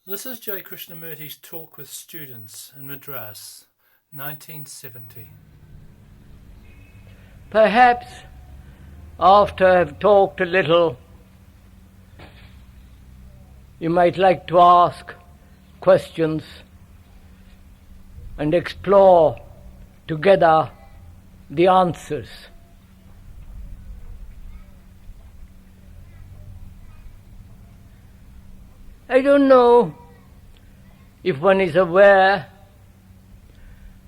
This is J. Krishnamurti's talk with students in Madras, 1970. Perhaps after I have talked a little, you might like to ask questions and explore together the answers. I don't know if one is aware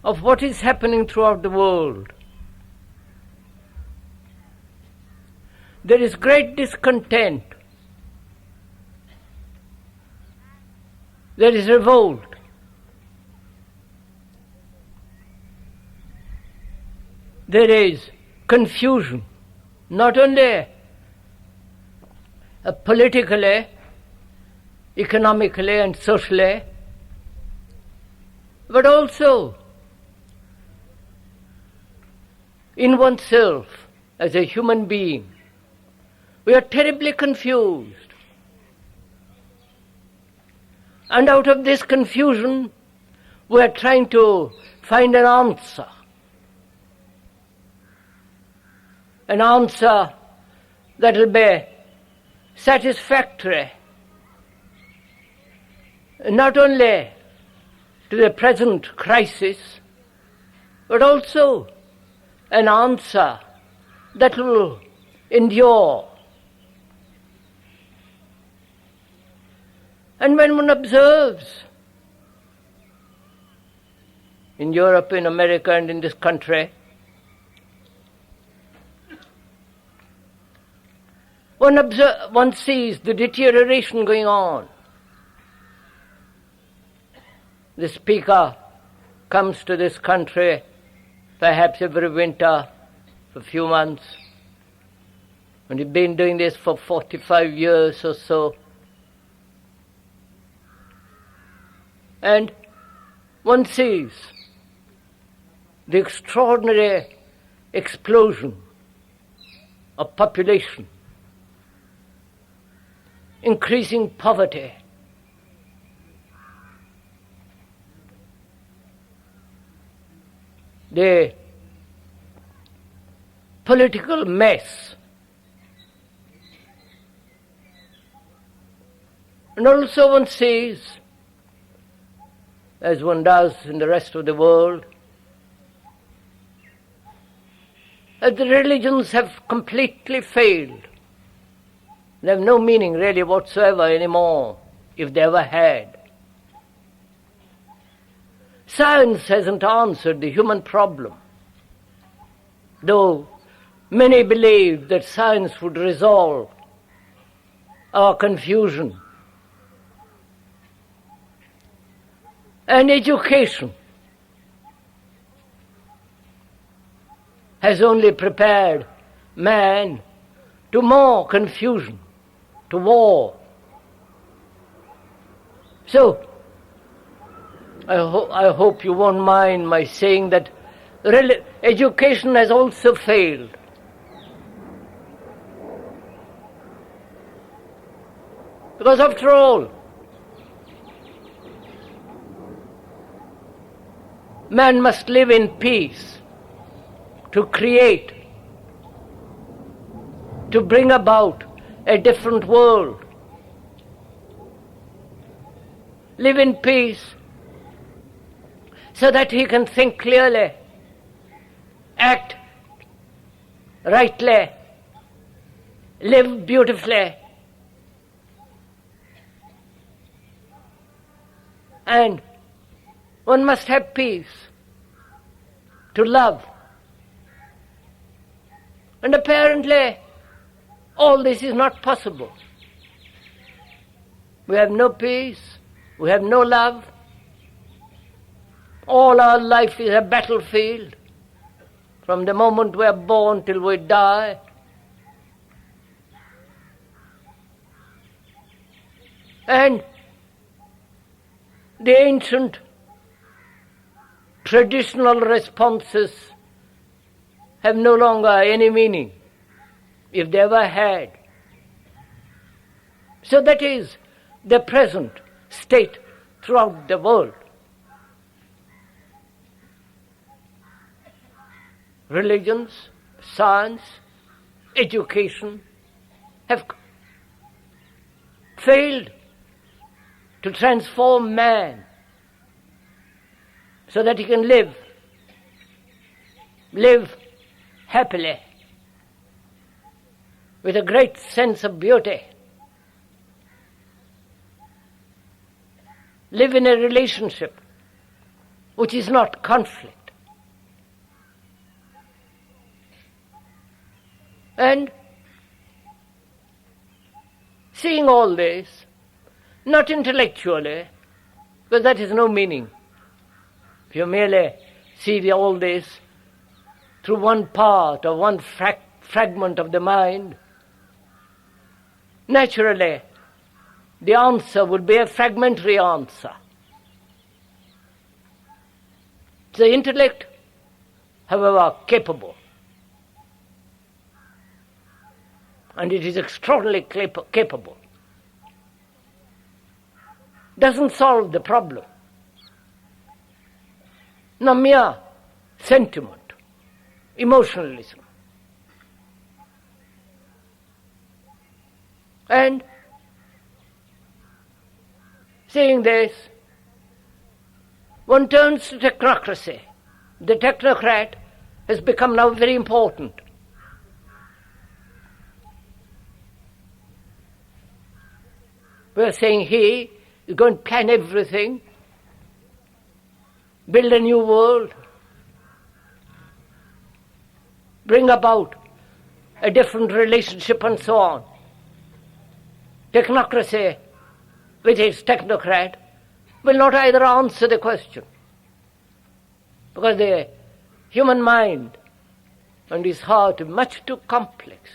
of what is happening throughout the world. There is great discontent. There is revolt. There is confusion, not only politically, economically and socially, but also in oneself as a human being. We are terribly confused. And out of this confusion, we are trying to find an answer. An answer that will be satisfactory not only to the present crisis, but also an answer that will endure. And when one observes in Europe, in America, and in this country, one sees the deterioration going on. The speaker comes to this country perhaps every winter for a few months, and he's been doing this for 45 years or so. And one sees the extraordinary explosion of population, increasing poverty, the political mess, and also one sees, as one does in the rest of the world, that the religions have completely failed. They have no meaning really whatsoever anymore, if they ever had. Science hasn't answered the human problem, though many believed that science would resolve our confusion. And education has only prepared man to more confusion, to war. So, I hope you won't mind my saying that education has also failed. Because after all, man must live in peace to create, to bring about a different world. Live in peace so that he can think clearly, act rightly, live beautifully, and one must have peace to love. And apparently, all this is not possible. We have no peace, we have no love. All our life is a battlefield, from the moment we are born till we die. And the ancient traditional responses have no longer any meaning, if they ever had. So that is the present state throughout the world. Religions, science, education have failed to transform man so that he can live happily with a great sense of beauty, live in a relationship which is not conflict. And seeing all this, not intellectually, because that has no meaning. If you merely see all this through one part or one fragment of the mind, naturally the answer would be a fragmentary answer. The intellect, however, capable, and it is extraordinarily capable, doesn't solve the problem. No mere sentiment, emotionalism. And seeing this, one turns to technocracy. The technocrat has become now very important. We are saying he is going to plan everything, build a new world, bring about a different relationship and so on. Technocracy, with its technocrat, will not either answer the question, because the human mind and his heart are much too complex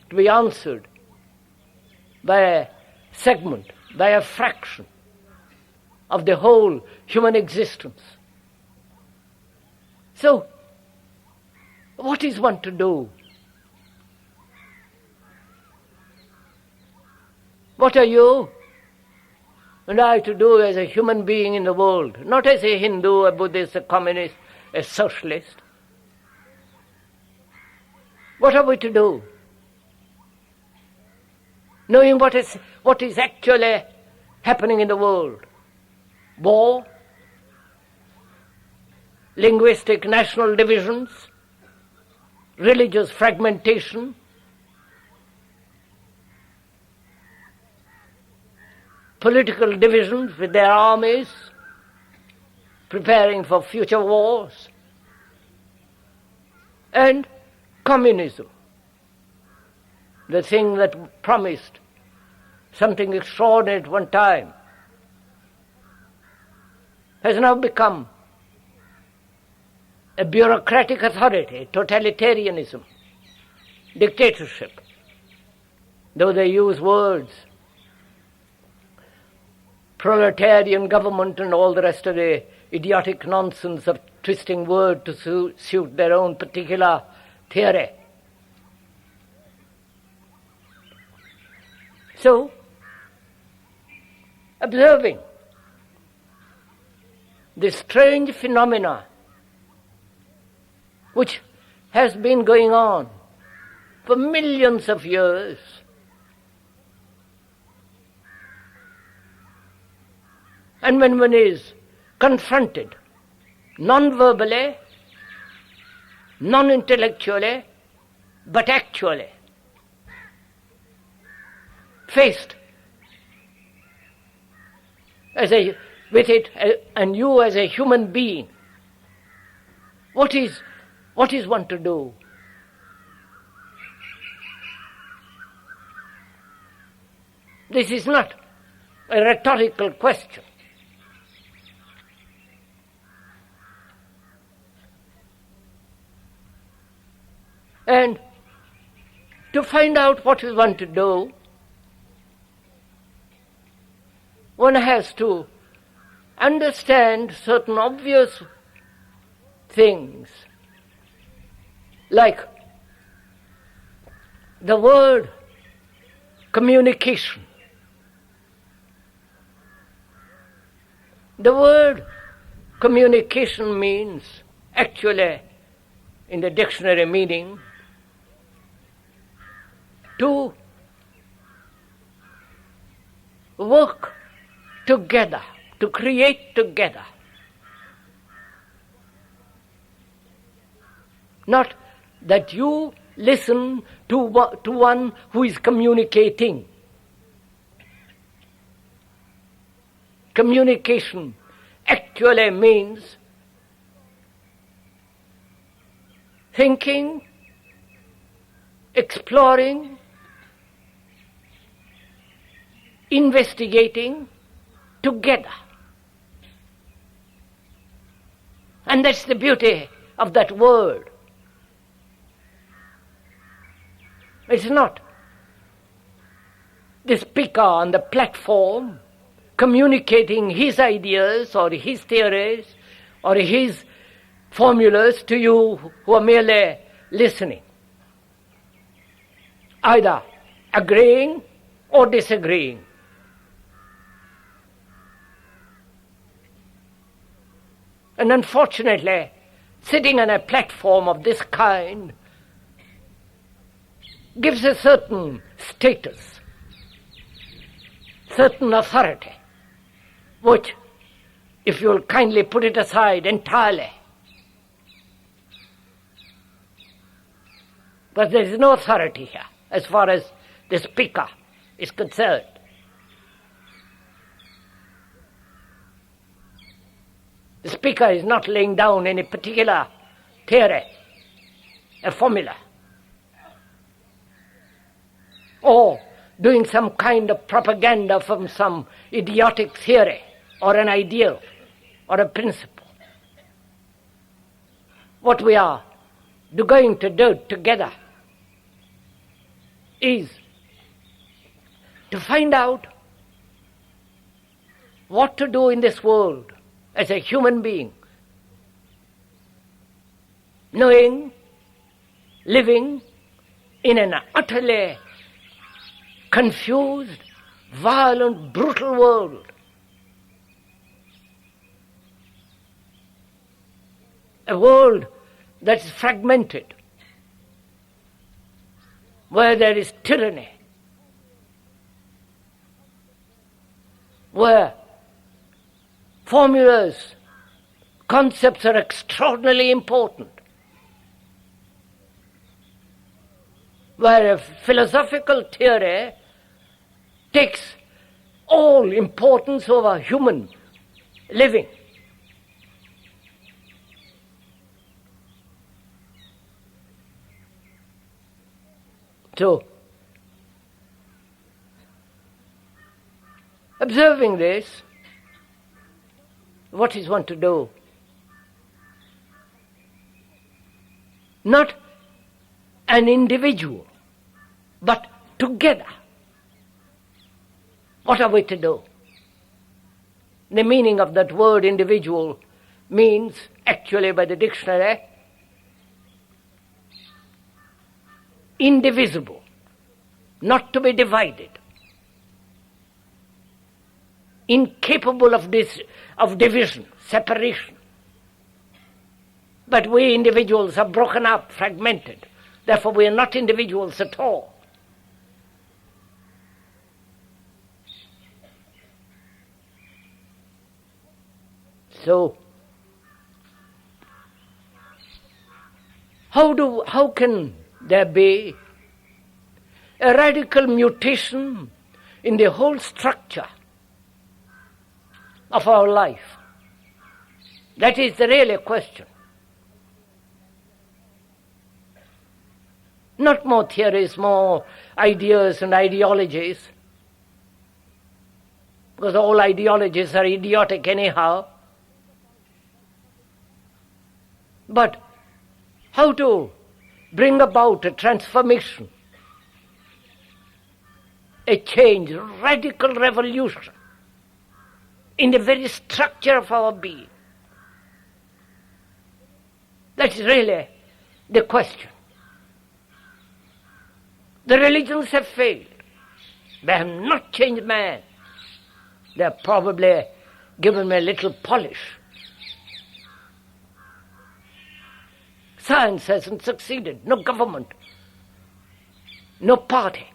to be answered by a segment, by a fraction of the whole human existence. So, what is one to do? What are you and I to do as a human being in the world? Not as a Hindu, a Buddhist, a communist, a socialist. What are we to do? Knowing what is actually happening in the world. War, linguistic national divisions, religious fragmentation, political divisions with their armies, preparing for future wars, and communism, the thing that promised something extraordinary at one time, has now become a bureaucratic authority, totalitarianism, dictatorship, though they use words, proletarian government and all the rest of the idiotic nonsense of twisting word to suit their own particular theory. So, observing this strange phenomena which has been going on for millions of years, and when one is confronted non-verbally, non-intellectually, but actually faced with it, and you as a human being, what is one to do? This is not a rhetorical question. And to find out what is one to do, one has to understand certain obvious things, like the word communication. The word communication means, actually, in the dictionary meaning, to work together, to create together. Not that you listen to one who is communicating. Communication actually means thinking, exploring, investigating together. And that's the beauty of that word. It's not the speaker on the platform communicating his ideas or his theories or his formulas to you who are merely listening, either agreeing or disagreeing. And unfortunately, sitting on a platform of this kind gives a certain status, certain authority, which, if you'll kindly put it aside entirely, but there is no authority here as far as the speaker is concerned. The speaker is not laying down any particular theory, a formula, or doing some kind of propaganda from some idiotic theory or an ideal or a principle. What we are going to do together is to find out what to do in this world as a human being, knowing, living in an utterly confused, violent, brutal world. A world that's fragmented, where there is tyranny, where formulas, concepts are extraordinarily important, where a philosophical theory takes all importance over human living. So, observing this, what is one to do? Not an individual, but together. What are we to do? The meaning of that word individual means, actually by the dictionary, indivisible, not to be divided, incapable of division, separation. But we individuals are broken up, fragmented. Therefore we are not individuals at all. So, how can there be a radical mutation in the whole structure of our life? That is the real question. Not more theories, more ideas and ideologies, because all ideologies are idiotic anyhow. But how to bring about a transformation, a change, radical revolution in the very structure of our being? That's really the question. The religions have failed. They have not changed man. They are probably given me a little polish. Science hasn't succeeded. No government, no party,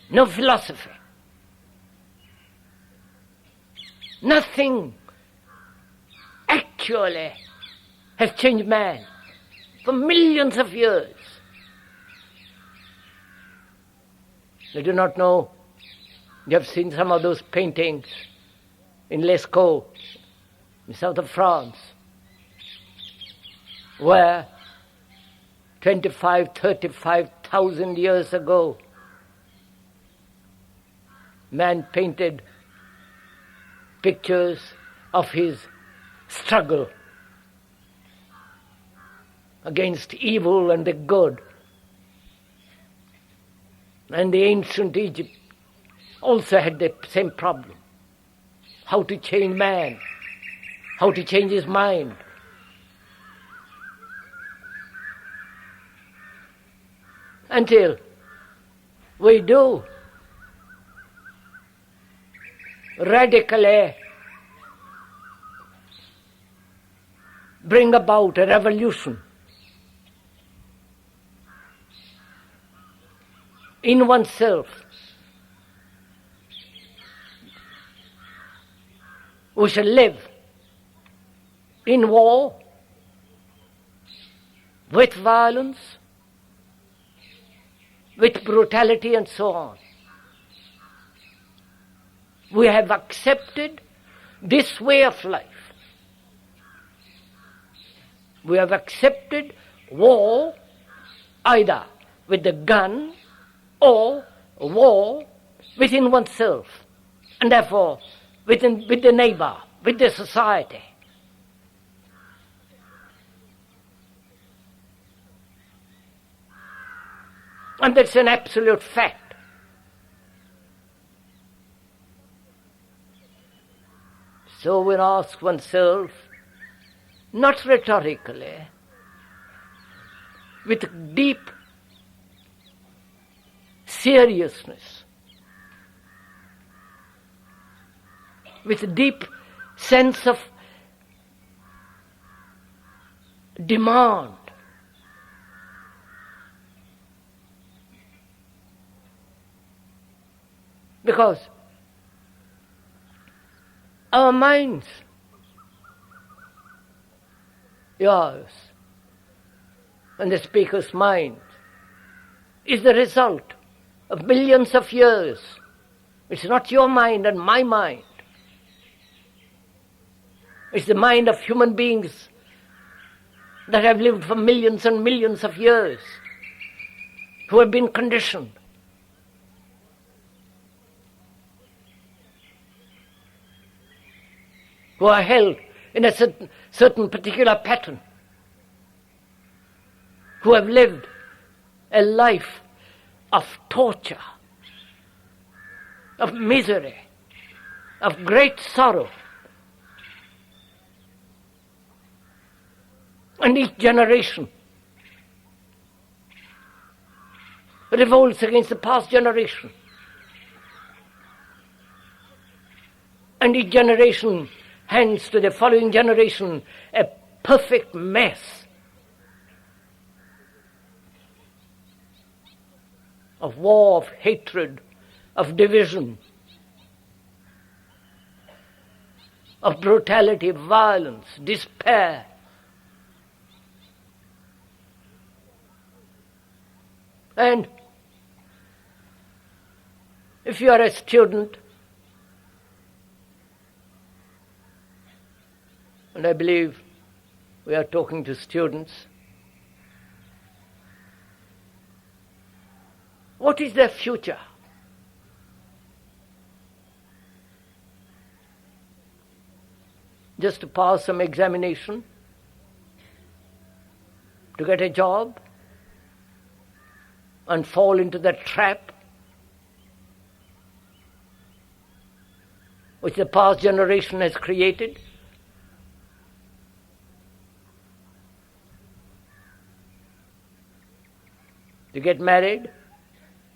no philosophy. Nothing actually has changed man for millions of years. I do not know. You have seen some of those paintings in Lescaut, in south of France, where 35,000 years ago, man painted pictures of his struggle against evil and the good. And the ancient Egypt also had the same problem. How to change man, how to change his mind. Until we do radically bring about a revolution in oneself, we shall live in war, with violence, with brutality and so on. We have accepted this way of life. We have accepted war either with the gun or war within oneself, and therefore with the neighbor, with the society. And that's an absolute fact. So we ask oneself, not rhetorically, with deep seriousness, with deep sense of demand, because our minds, yours, and the speaker's mind, is the result of millions of years. It's not your mind and my mind. It's the mind of human beings that have lived for millions and millions of years, who have been conditioned. Who are held in a certain particular pattern, who have lived a life of torture, of misery, of great sorrow. And each generation revolts against the past generation. And each generation hands to the following generation a perfect mess of war, of hatred, of division, of brutality, violence, despair. And if you are a student, and I believe we are talking to students, what is their future? Just to pass some examination? To get a job? And fall into that trap which the past generation has created? To get married,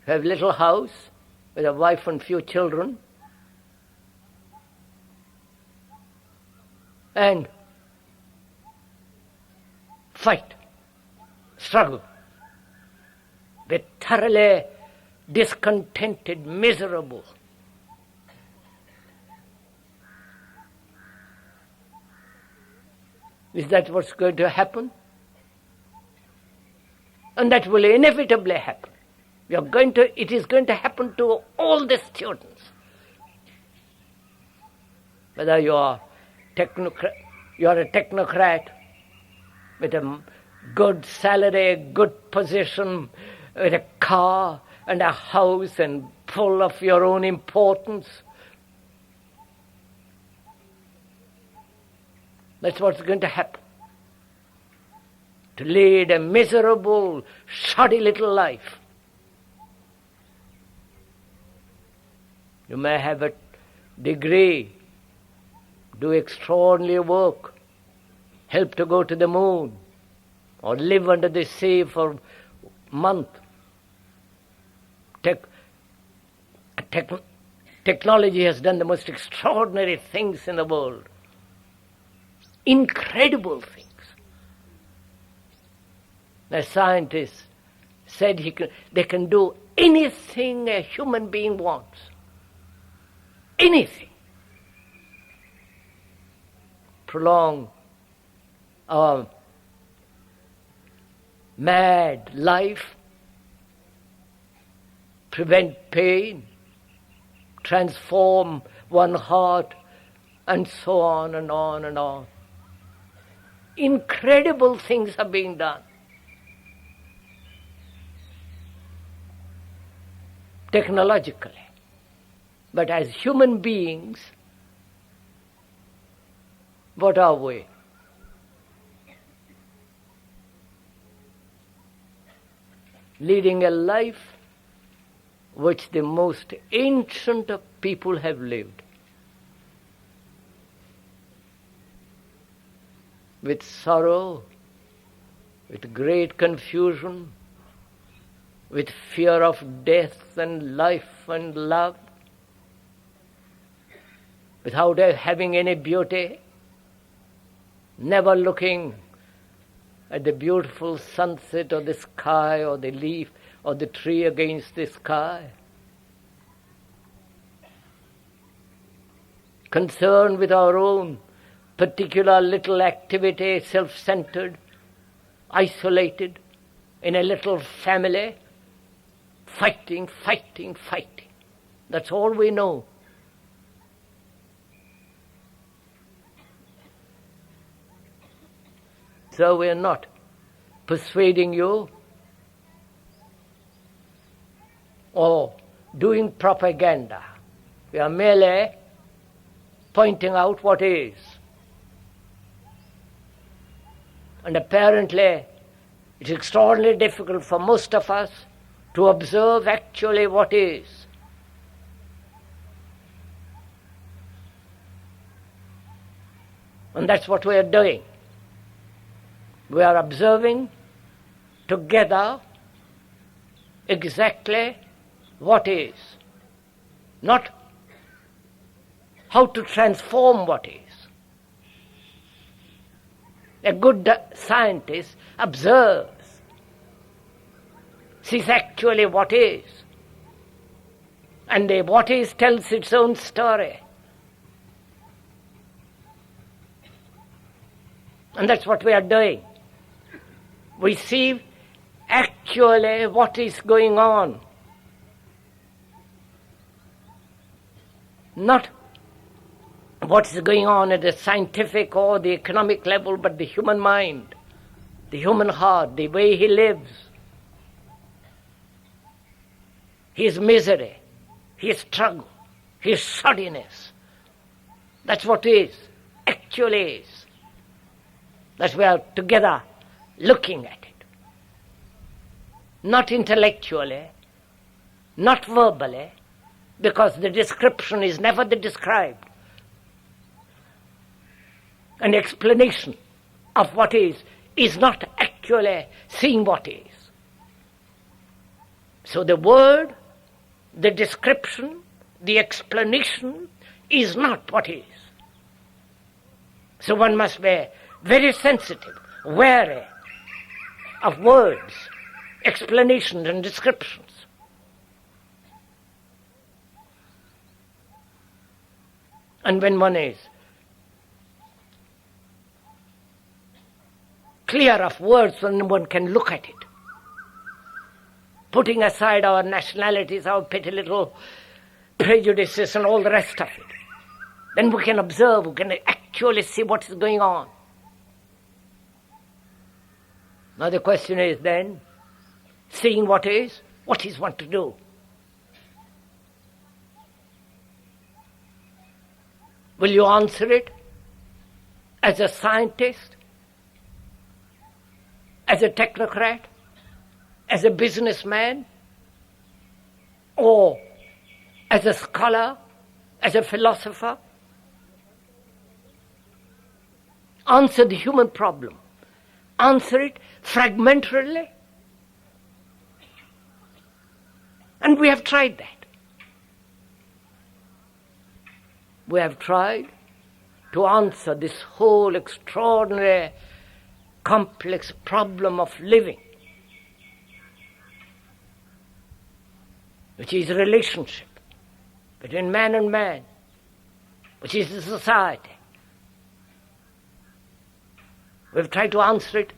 have a little house with a wife and few children, and fight, struggle. We're thoroughly discontented, miserable. Is that what's going to happen? And that will inevitably happen. It is going to happen to all the students. Whether you are a technocrat with a good salary, good position, with a car and a house and full of your own importance. That's what's going to happen. To lead a miserable, shoddy little life. You may have a degree, do extraordinary work, help to go to the moon, or live under the sea for a month. Technology has done the most extraordinary things in the world. Incredible things. The scientists said they can do anything a human being wants. Anything. Prolong our mad life, prevent pain, transform one heart, and so on and on and on. Incredible things are being done. Technologically. But as human beings, what are we? Leading a life which the most ancient of people have lived. With sorrow, with great confusion, with fear of death and life and love, without having any beauty, never looking at the beautiful sunset or the sky or the leaf or the tree against the sky. Concerned with our own particular little activity, self-centered, isolated, in a little family, fighting. That's all we know. So we are not persuading you or doing propaganda. We are merely pointing out what is. And apparently, it's extraordinarily difficult for most of us to observe actually what is. And that's what we are doing. We are observing together exactly what is, not how to transform what is. A good scientist observes, sees actually what is, and the what is tells its own story. And that's what we are doing. We see actually what is going on. Not what is going on at the scientific or the economic level, but the human mind, the human heart, the way he lives, his misery, his struggle, his shoddiness. That's what is, actually is. That's why we are together looking at it. Not intellectually, not verbally, because the description is never the described. An explanation of what is not actually seeing what is. So the word, the description, the explanation is not what is. So one must be very sensitive, wary of words, explanations and descriptions. And when one is clear of words, when one can look at it, putting aside our nationalities, our petty little prejudices and all the rest of it, then we can observe, we can actually see what is going on. Now the question is then, seeing what is one to do? Will you answer it as a scientist, as a technocrat, as a businessman, or as a scholar, as a philosopher? Answer the human problem. Answer it fragmentarily. And we have tried that. We have tried to answer this whole extraordinary, complex problem of living, which is a relationship between man and man, which is the society. We've tried to answer it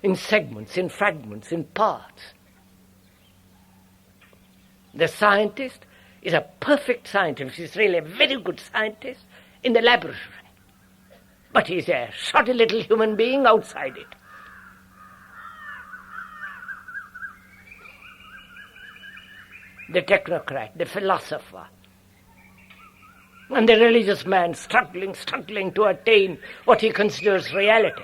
in segments, in fragments, in parts. The scientist is a perfect scientist. He's really a very good scientist in the laboratory. But he's a shoddy little human being outside it. The technocrat, the philosopher, and the religious man struggling to attain what he considers reality.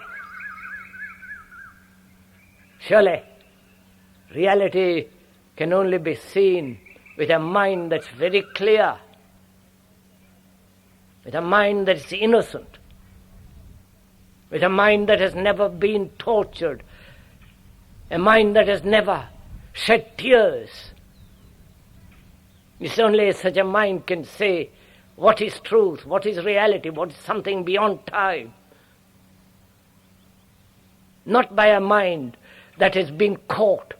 Surely, reality can only be seen with a mind that's very clear, with a mind that's innocent, with a mind that has never been tortured, a mind that has never shed tears. It's only such a mind can say what is truth, what is reality, what is something beyond time. Not by a mind that has been caught,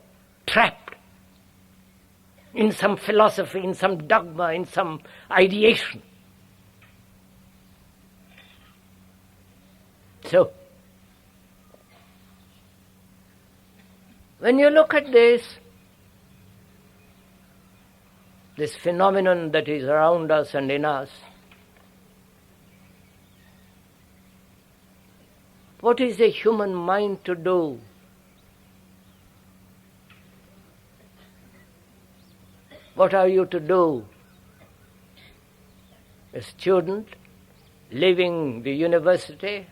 trapped in some philosophy, in some dogma, in some ideation. So, when you look at this phenomenon that is around us and in us, what is a human mind to do? What are you to do? A student leaving the university,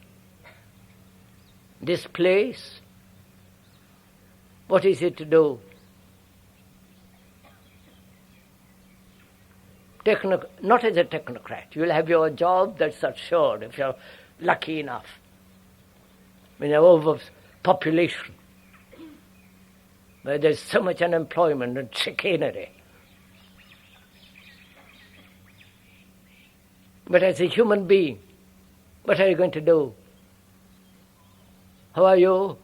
this place, what is it to do? Not as a technocrat. You'll have your job, that's assured, if you're lucky enough. In an overpopulation, where there's so much unemployment and chicanery. But as a human being, what are you going to do? How are you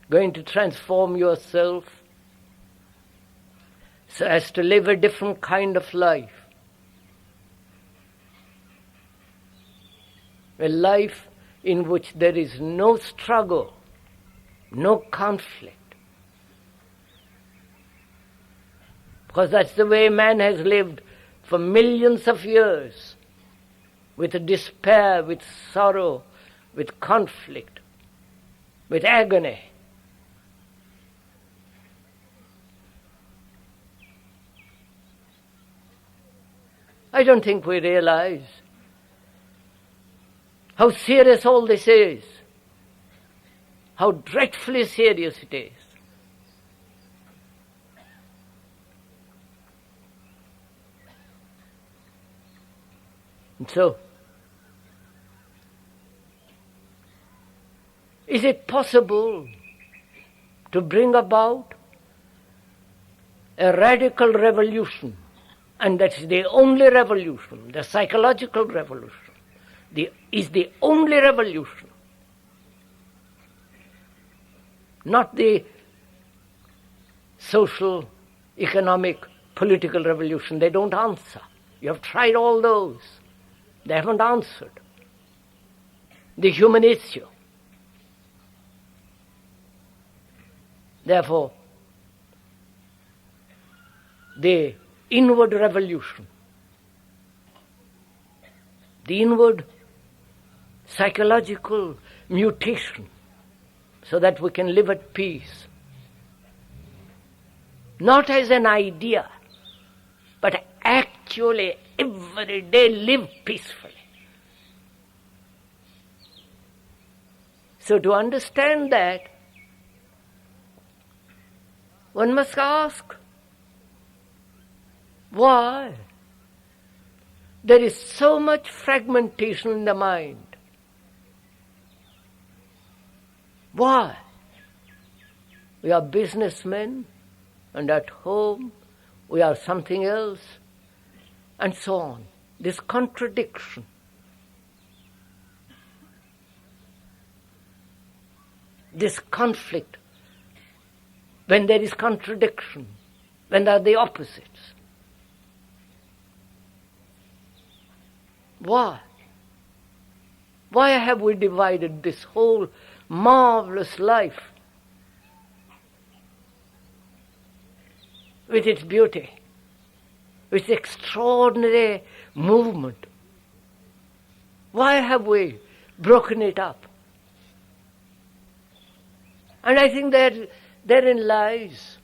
going to transform yourself so as to live a different kind of life? A life in which there is no struggle, no conflict. Because that's the way man has lived for millions of years, with despair, with sorrow, with conflict, with agony. I don't think we realize how serious all this is, how dreadfully serious it is. And so, is it possible to bring about a radical revolution And that's the only revolution, the psychological revolution, is the only revolution. Not the social, economic, political revolution. They don't answer. You have tried all those. They haven't answered. The human issue. Therefore, the inward revolution, the inward psychological mutation, so that we can live at peace, not as an idea, but actually every day live peacefully. So to understand that, one must ask, why there is so much fragmentation in the mind? Why? We are businessmen, and at home we are something else, and so on. This contradiction. This conflict. When there is contradiction, when there are the opposites. Why? Why have we divided this whole marvelous life with its beauty, with its extraordinary movement? Why have we broken it up? And I think that therein lies,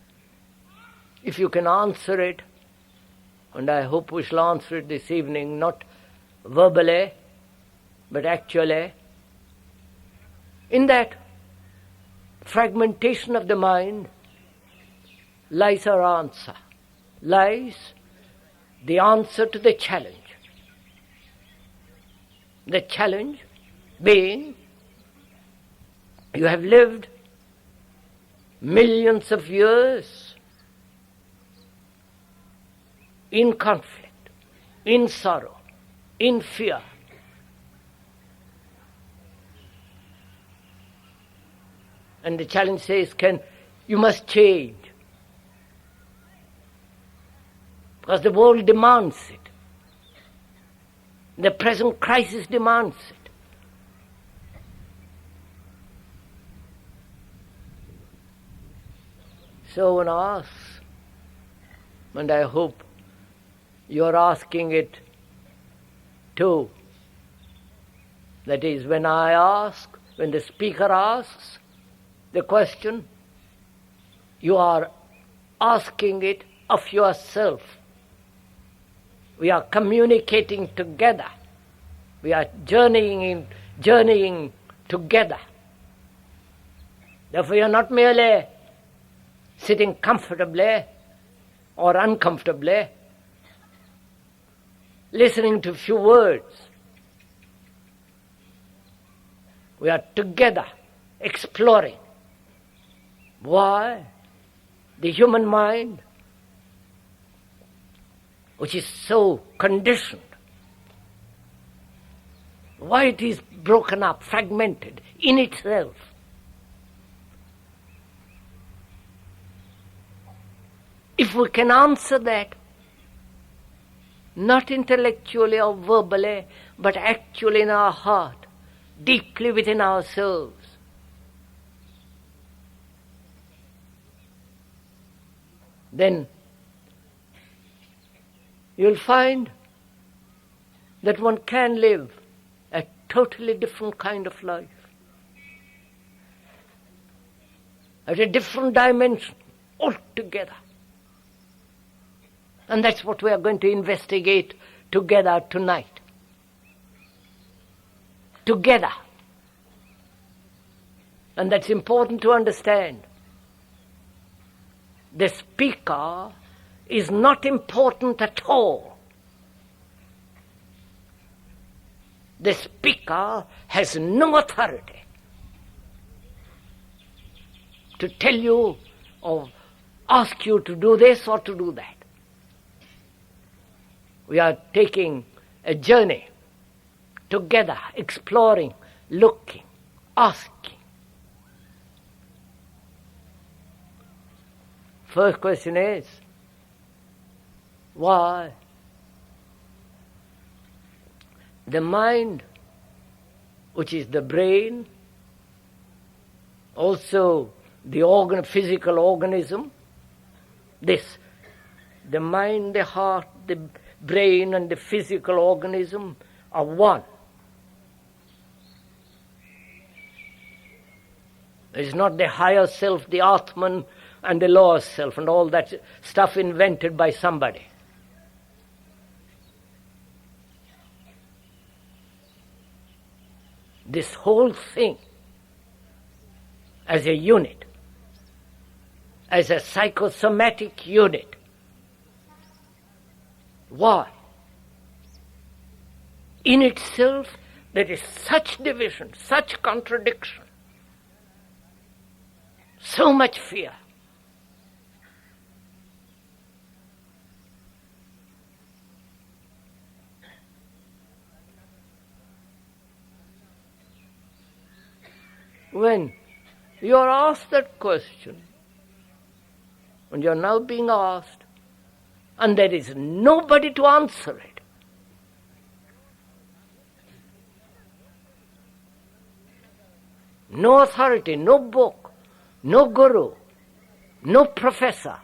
if you can answer it, and I hope we shall answer it this evening, not verbally, but actually, in that fragmentation of the mind lies our answer, lies the answer to the challenge. The challenge being, you have lived millions of years in conflict, in sorrow, in fear. And the challenge says, you must change. Because the world demands it. The present crisis demands it. So one asks, and I hope you're asking it too. That is, when I ask, when the speaker asks the question, you are asking it of yourself. We are communicating together. We are journeying together. Therefore, you are not merely sitting comfortably or uncomfortably, listening to a few words. We are together exploring. Why? The human mind, which is so conditioned, why it is broken up, fragmented in itself. If we can answer that, not intellectually or verbally, but actually in our heart, deeply within ourselves, then you'll find that one can live a totally different kind of life, at a different dimension altogether. And that's what we are going to investigate together tonight. Together. And that's important to understand. The speaker is not important at all. The speaker has no authority to tell you or ask you to do this or to do that. We are taking a journey together, exploring, looking, asking. First question is, why? The mind, which is the brain, also the physical organism, the mind, the heart, the brain and the physical organism are one. It's not the higher self, the Atman, and the lower self, and all that stuff invented by somebody. This whole thing, as a unit, as a psychosomatic unit. Why? In itself, there is such division, such contradiction, so much fear. When you are asked that question, and you are now being asked, and there is nobody to answer it, no authority, no book, no guru, no professor,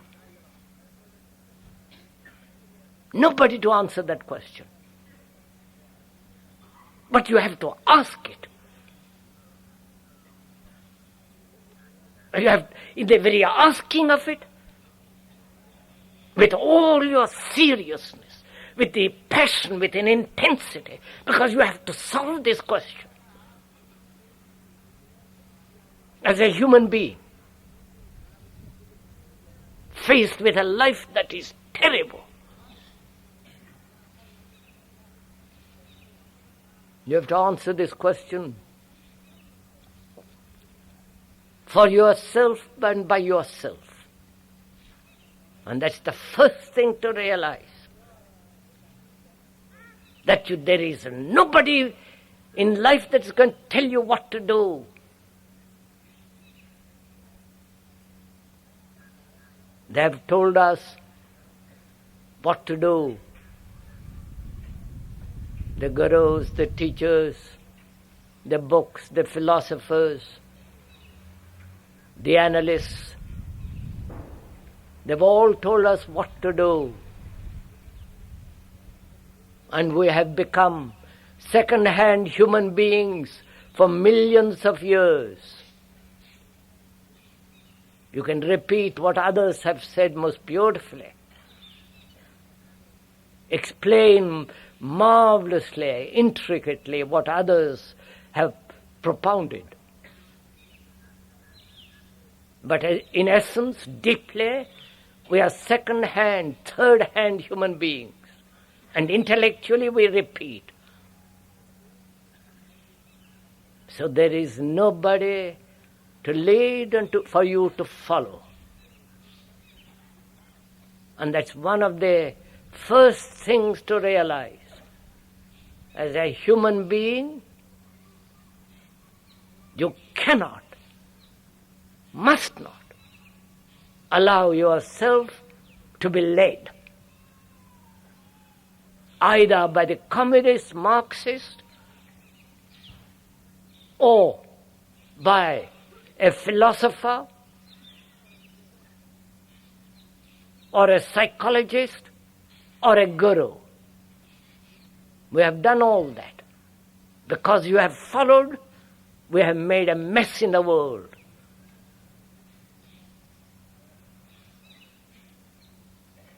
nobody to answer that question. But you have to ask it. You have, in the very asking of it, with all your seriousness, with the passion, with an intensity, because you have to solve this question. As a human being, faced with a life that is terrible, you have to answer this question for yourself and by yourself. And that's the first thing to realize. That there is nobody in life that's going to tell you what to do. They have told us what to do. The gurus, the teachers, the books, the philosophers, the analysts, they've all told us what to do. And we have become second-hand human beings for millions of years. You can repeat what others have said most beautifully. Explain marvelously, intricately what others have propounded. But in essence, deeply, we are second-hand, third-hand human beings. And intellectually we repeat. So there is nobody to lead and for you to follow. And that's one of the first things to realize. As a human being, you cannot, must not allow yourself to be led either by the communist, Marxist, or by a philosopher, or a psychologist, or a guru. We have done all that. Because you have followed, we have made a mess in the world.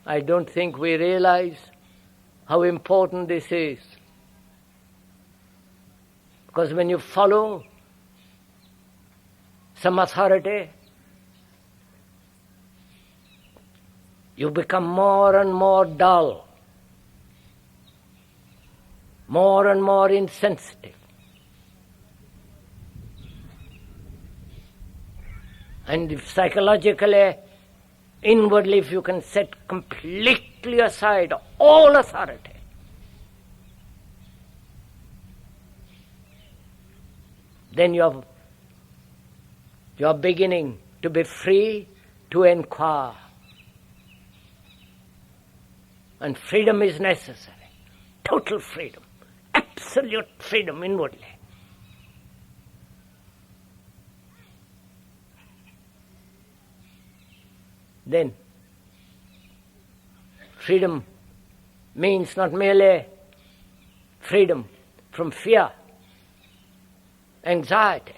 I don't think we realize how important this is. Because when you follow some authority, you become more and more dull, more and more insensitive. And if psychologically, inwardly, if you can set completely aside all authority, then you're beginning to be free to inquire. And freedom is necessary. Total freedom. Absolute freedom inwardly. Then, freedom means not merely freedom from fear, anxiety,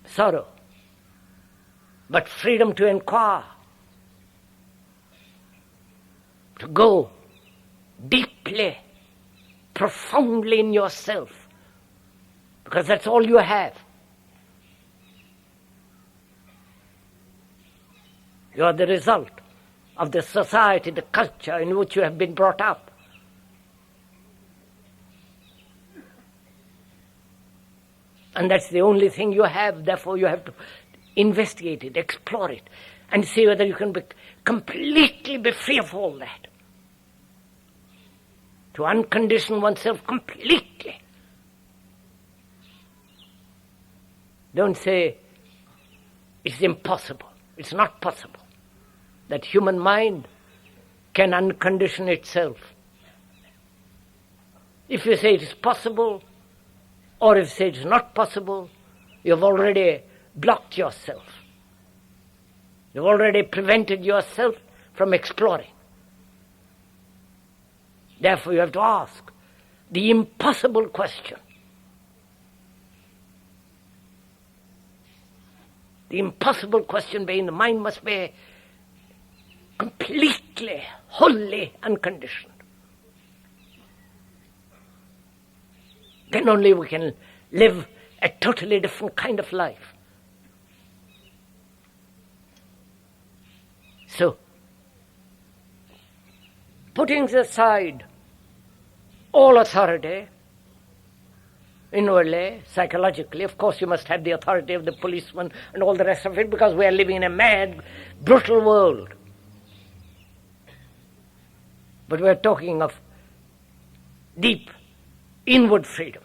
sorrow, but freedom to inquire, to go deeply, profoundly in yourself, because that's all you have. You are the result of the society, the culture in which you have been brought up. And that's the only thing you have, therefore you have to investigate it, explore it, and see whether you can completely be free of all that. To uncondition oneself completely. Don't say, it's impossible. It's not possible that human mind can uncondition itself. If you say it is possible, or if you say it is not possible, you've already blocked yourself. You've already prevented yourself from exploring. Therefore you have to ask the impossible question. The impossible question being the mind must be completely, wholly unconditioned. Then only we can live a totally different kind of life. So, putting aside all authority, inwardly, psychologically, of course you must have the authority of the policeman and all the rest of it, because we are living in a mad, brutal world. But we are talking of deep, inward freedom.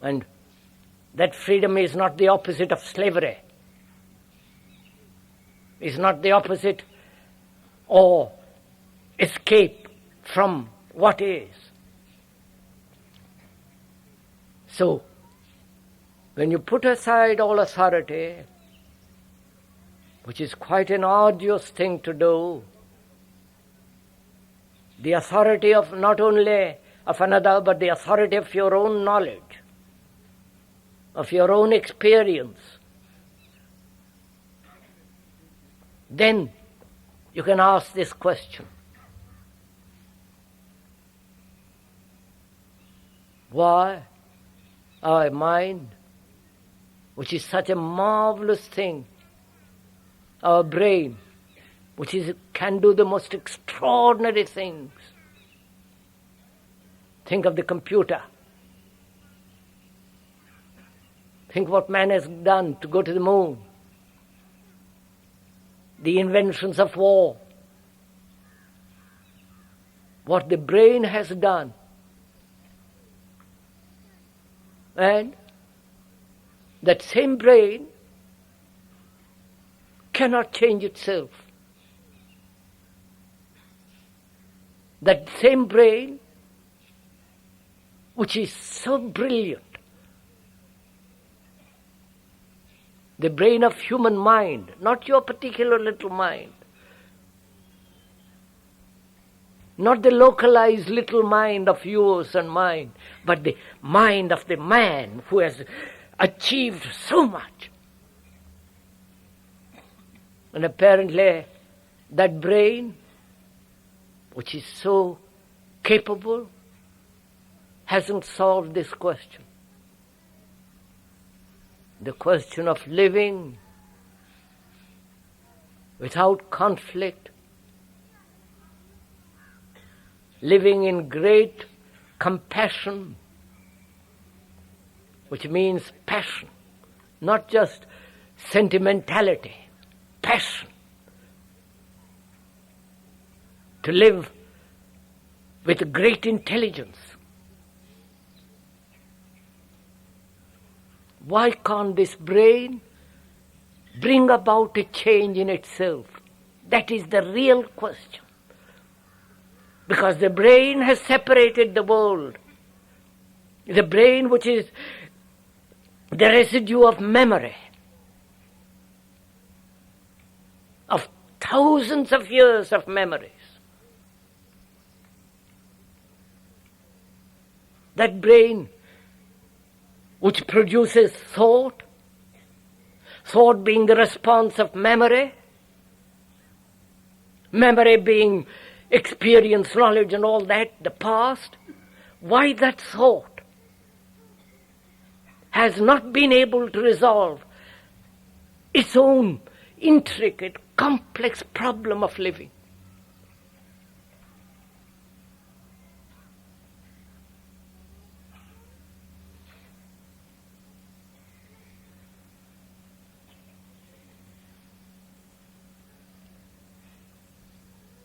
And that freedom is not the opposite of slavery, is not the opposite or escape from what is. So, when you put aside all authority, which is quite an arduous thing to do, the authority of not only of another, but the authority of your own knowledge, of your own experience, then you can ask this question. Why our mind, which is such a marvelous thing, our brain, which can do the most extraordinary things. Think of the computer. Think what man has done to go to the moon. The inventions of war. What the brain has done. And that same brain cannot change itself. That same brain, which is so brilliant, the brain of human mind, not your particular little mind, not the localized little mind of yours and mine, but the mind of the man who has achieved so much. And apparently that brain, which is so capable, hasn't solved this question. The question of living without conflict, living in great compassion, which means passion, not just sentimentality, passion. To live with great intelligence, Why can't this brain bring about a change in itself? That is the real question. Because the brain has separated the world. The brain, which is the residue of memory, of thousands of years of memories. That brain which produces thought, thought being the response of memory, memory being experience, knowledge and all that, the past. Why that thought has not been able to resolve its own intricate, complex problem of living.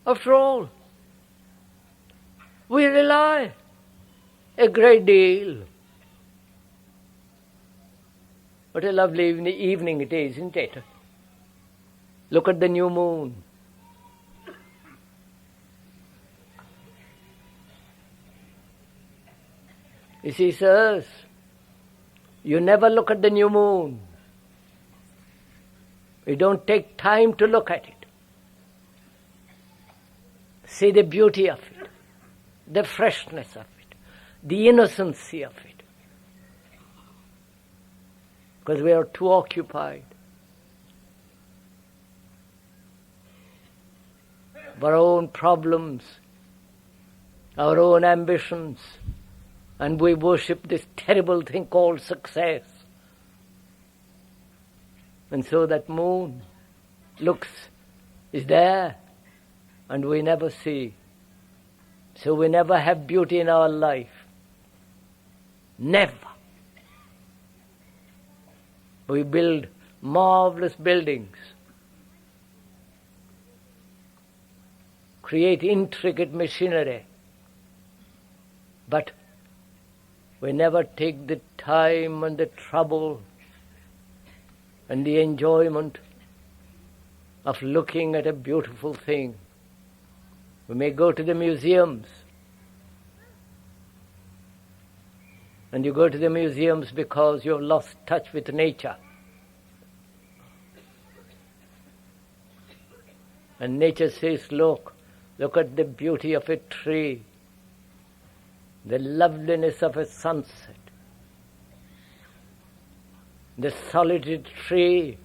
After all, we rely a great deal. What a lovely evening it is, isn't it? Look at the new moon. You see, sirs, you never look at the new moon. You don't take time to look at it. See the beauty of it, the freshness of it, the innocency of it. Because we are too occupied. Our own problems, our own ambitions, and we worship this terrible thing called success. And so that moon is there, and we never see. So we never have beauty in our life. Never. We build marvelous buildings, create intricate machinery, but we never take the time and the trouble and the enjoyment of looking at a beautiful thing. We may go to the museums, and you go to the museums because you've lost touch with nature. And nature says, look at the beauty of a tree, the loveliness of a sunset, the solitary tree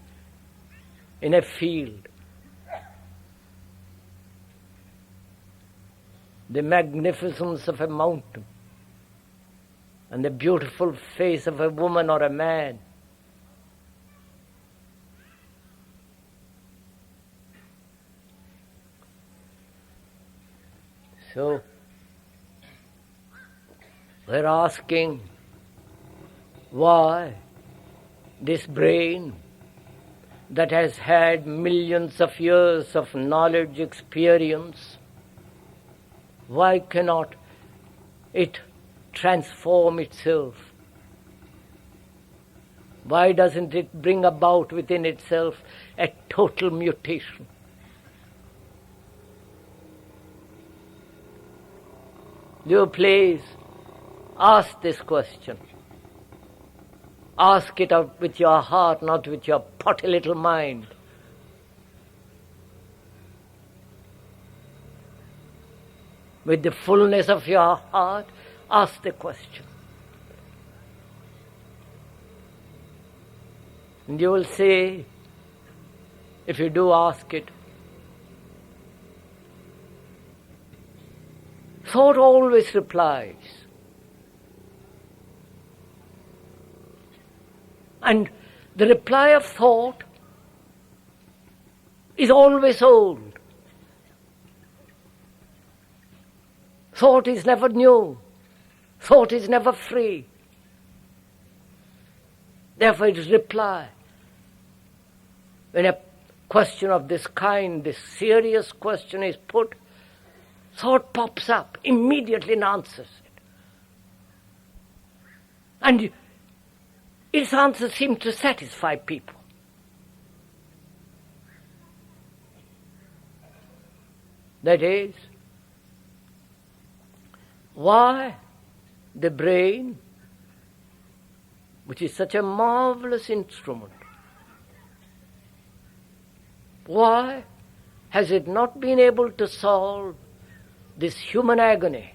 in a field, the magnificence of a mountain, and the beautiful face of a woman or a man. So, we're asking why this brain that has had millions of years of knowledge, experience, why cannot it transform itself? Why doesn't it bring about within itself a total mutation? You please ask this question. Ask it out with your heart, not with your potty little mind. With the fullness of your heart, ask the question. And you will see, if you do ask it, thought always replies. And the reply of thought is always old. Thought is never new. Thought is never free. Therefore its reply, when a question of this kind, this serious question is put, thought pops up immediately and answers it. And Its answer seems to satisfy people. That is, why the brain, which is such a marvelous instrument, why has it not been able to solve this human agony?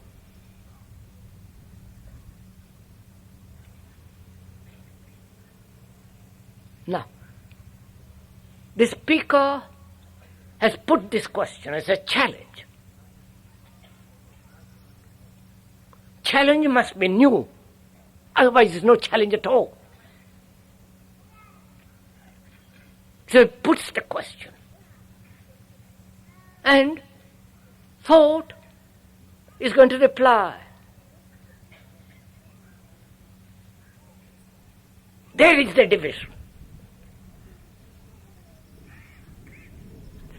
Now, the speaker has put this question as a challenge. Challenge must be new, otherwise there's no challenge at all. So he puts the question. And thought is going to reply. There is the division.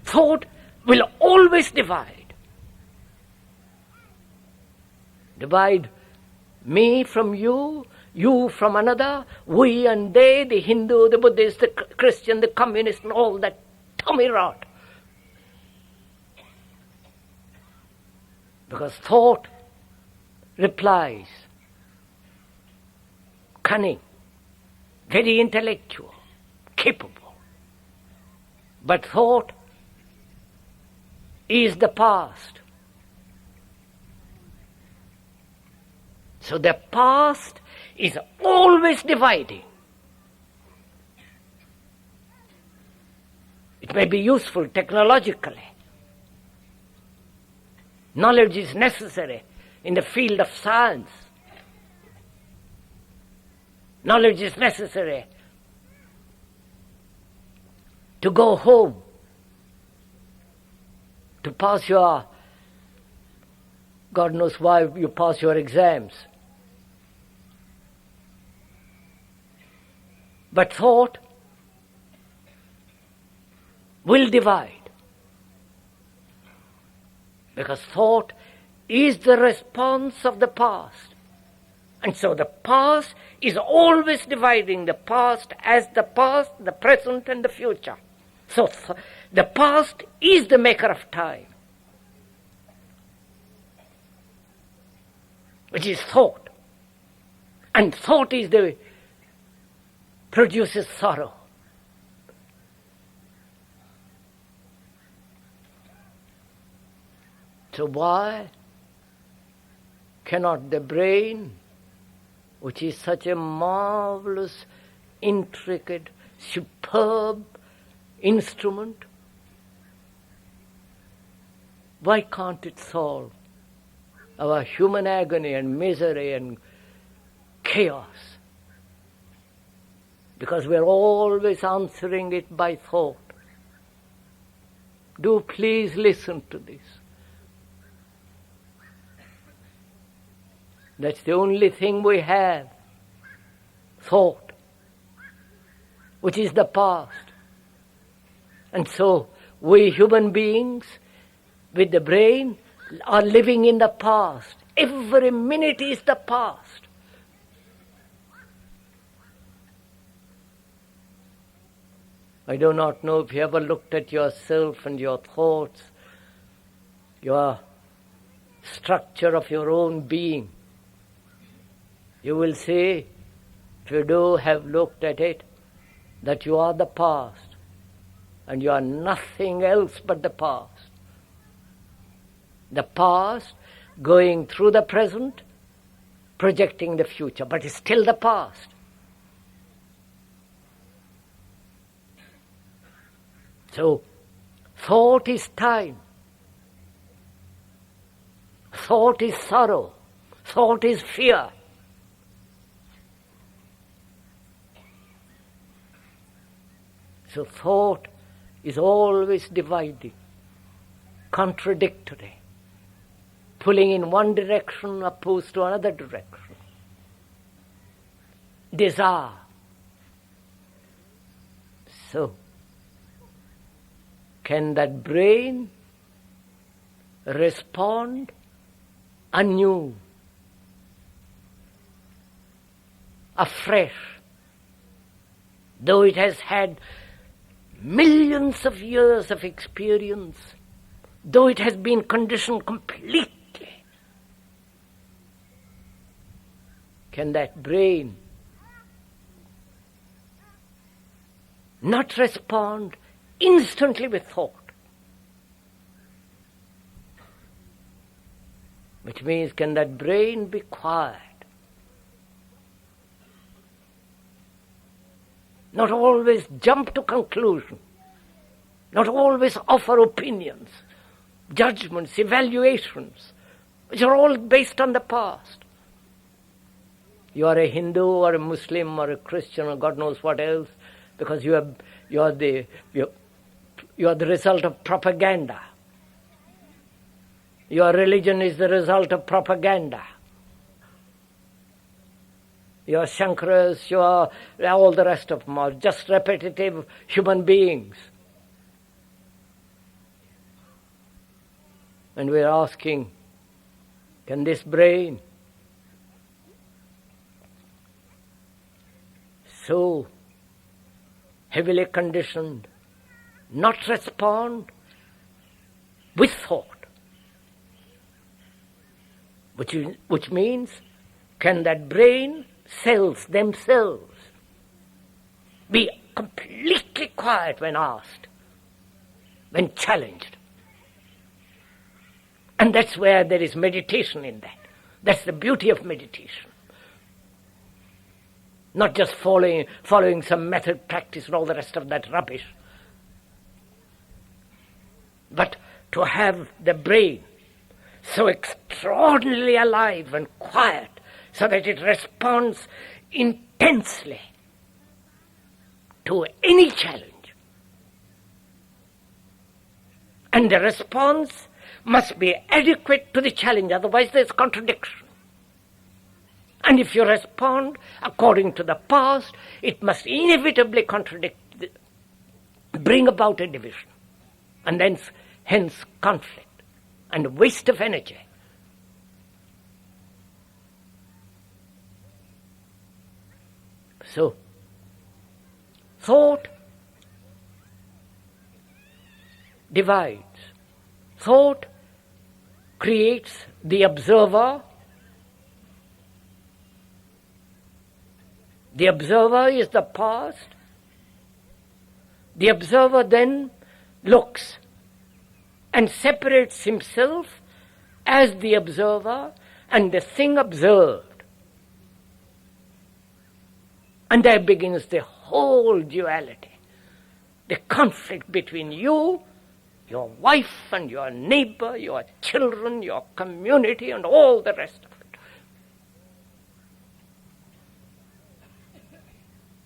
Thought will always divide. Divide me from you, you from another, we and they, the Hindu, the Buddhist, the Christian, the communist, and all that tummy rot. Because thought replies, cunning, very intellectual, capable. But thought is the past. So the past is always dividing. It may be useful technologically. Knowledge is necessary in the field of science. Knowledge is necessary to go home, to pass your, God knows why you pass your exams. But thought will divide. Because thought is the response of the past. And so the past is always dividing the past as the past, the present and the future. So the past is the maker of time, which is thought. And thought is the produces sorrow. So why cannot the brain, which is such a marvelous, intricate, superb instrument, why can't it solve our human agony and misery and chaos? Because we're always answering it by thought. Do please listen to this. That's the only thing we have, thought, which is the past. And so we human beings with the brain are living in the past. Every minute is the past. I do not know if you ever looked at yourself and your thoughts, your structure of your own being. You will see, if you do have looked at it, that you are the past, and you are nothing else but the past. The past going through the present, projecting the future, but it's still the past. So, thought is time. Thought is sorrow. Thought is fear. So thought is always dividing, contradictory, pulling in one direction opposed to another direction. Desire. So, can that brain respond anew, afresh, though it has had millions of years of experience, though it has been conditioned completely, can that brain not respond instantly with thought? Which means, can that brain be quiet? Not always jump to conclusion, not always offer opinions, judgments, evaluations, which are all based on the past. You are a Hindu or a Muslim or a Christian or God knows what else, because you are the result of propaganda. Your religion is the result of propaganda. Your Shankaras, all the rest of them are just repetitive human beings. And we're asking, can this brain, so heavily conditioned, not respond with thought? Which means, can that brain cells themselves be completely quiet when asked, when challenged? And that's where there is meditation in that. That's the beauty of meditation. Not just following some method, practice and all the rest of that rubbish, but to have the brain so extraordinarily alive and quiet so that it responds intensely to any challenge. And the response must be adequate to the challenge, otherwise there's contradiction. And if you respond according to the past, it must inevitably bring about a division, and then hence conflict and waste of energy. So, thought divides. Thought creates the observer. The observer is the past. The observer then looks and separates himself as the observer and the thing observed. And there begins the whole duality, the conflict between you, your wife and your neighbor, your children, your community, and all the rest of it.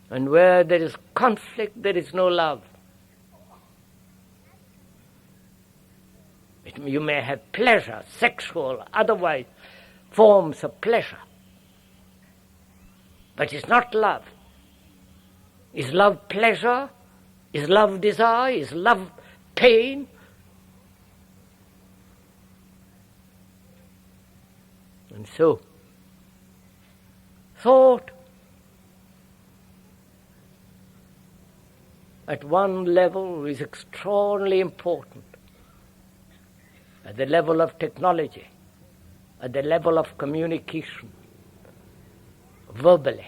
And where there is conflict, there is no love. You may have pleasure, sexual, otherwise, forms of pleasure. But it's not love. Is love pleasure? Is love desire? Is love pain? And so, thought at one level is extraordinarily important. At the level of technology, at the level of communication, verbally,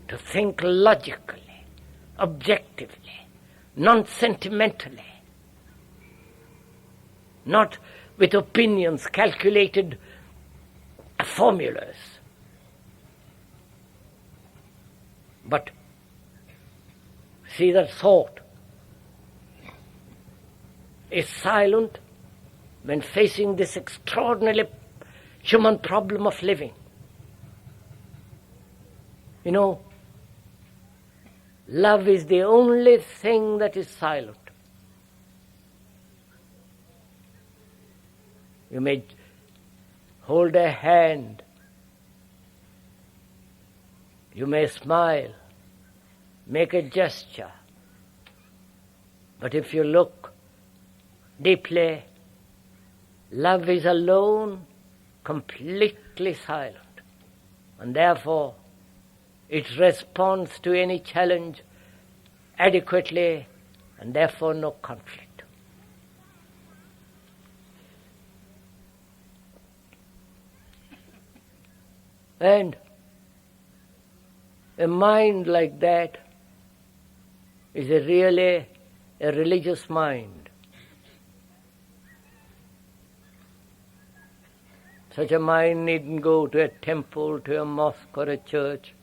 to think logically, objectively, non-sentimentally, not with opinions, calculated formulas, but see that thought is silent when facing this extraordinarily human problem of living. You know, love is the only thing that is silent. You may hold a hand, you may smile, make a gesture, but if you look deeply, love is alone, completely silent, and therefore It responds to any challenge adequately, and therefore no conflict. And a mind like that is really a religious mind. Such a mind needn't go to a temple, to a mosque or a church.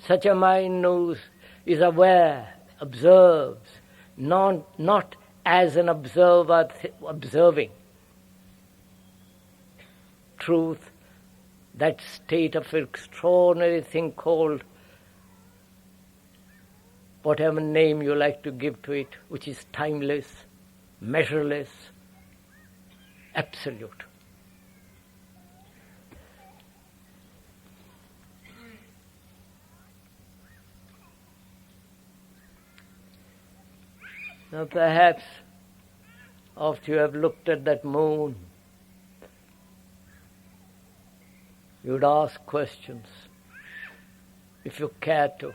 Such a mind knows, is aware, observes, not as an observer observing truth, that state of extraordinary thing called, whatever name you like to give to it, which is timeless, measureless, absolute. Now perhaps after you have looked at that moon, you'd ask questions, if you care to.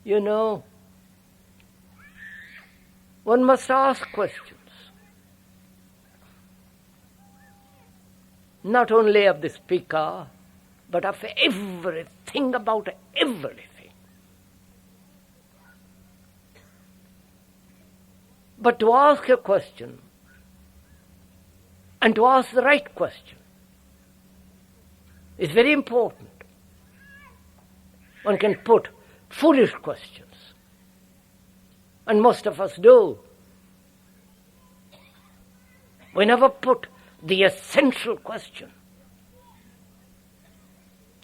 You know, one must ask questions. Not only of the speaker, but of everything, about everything. But to ask a question, and to ask the right question, is very important. One can put foolish questions, and most of us do. We never put the essential question.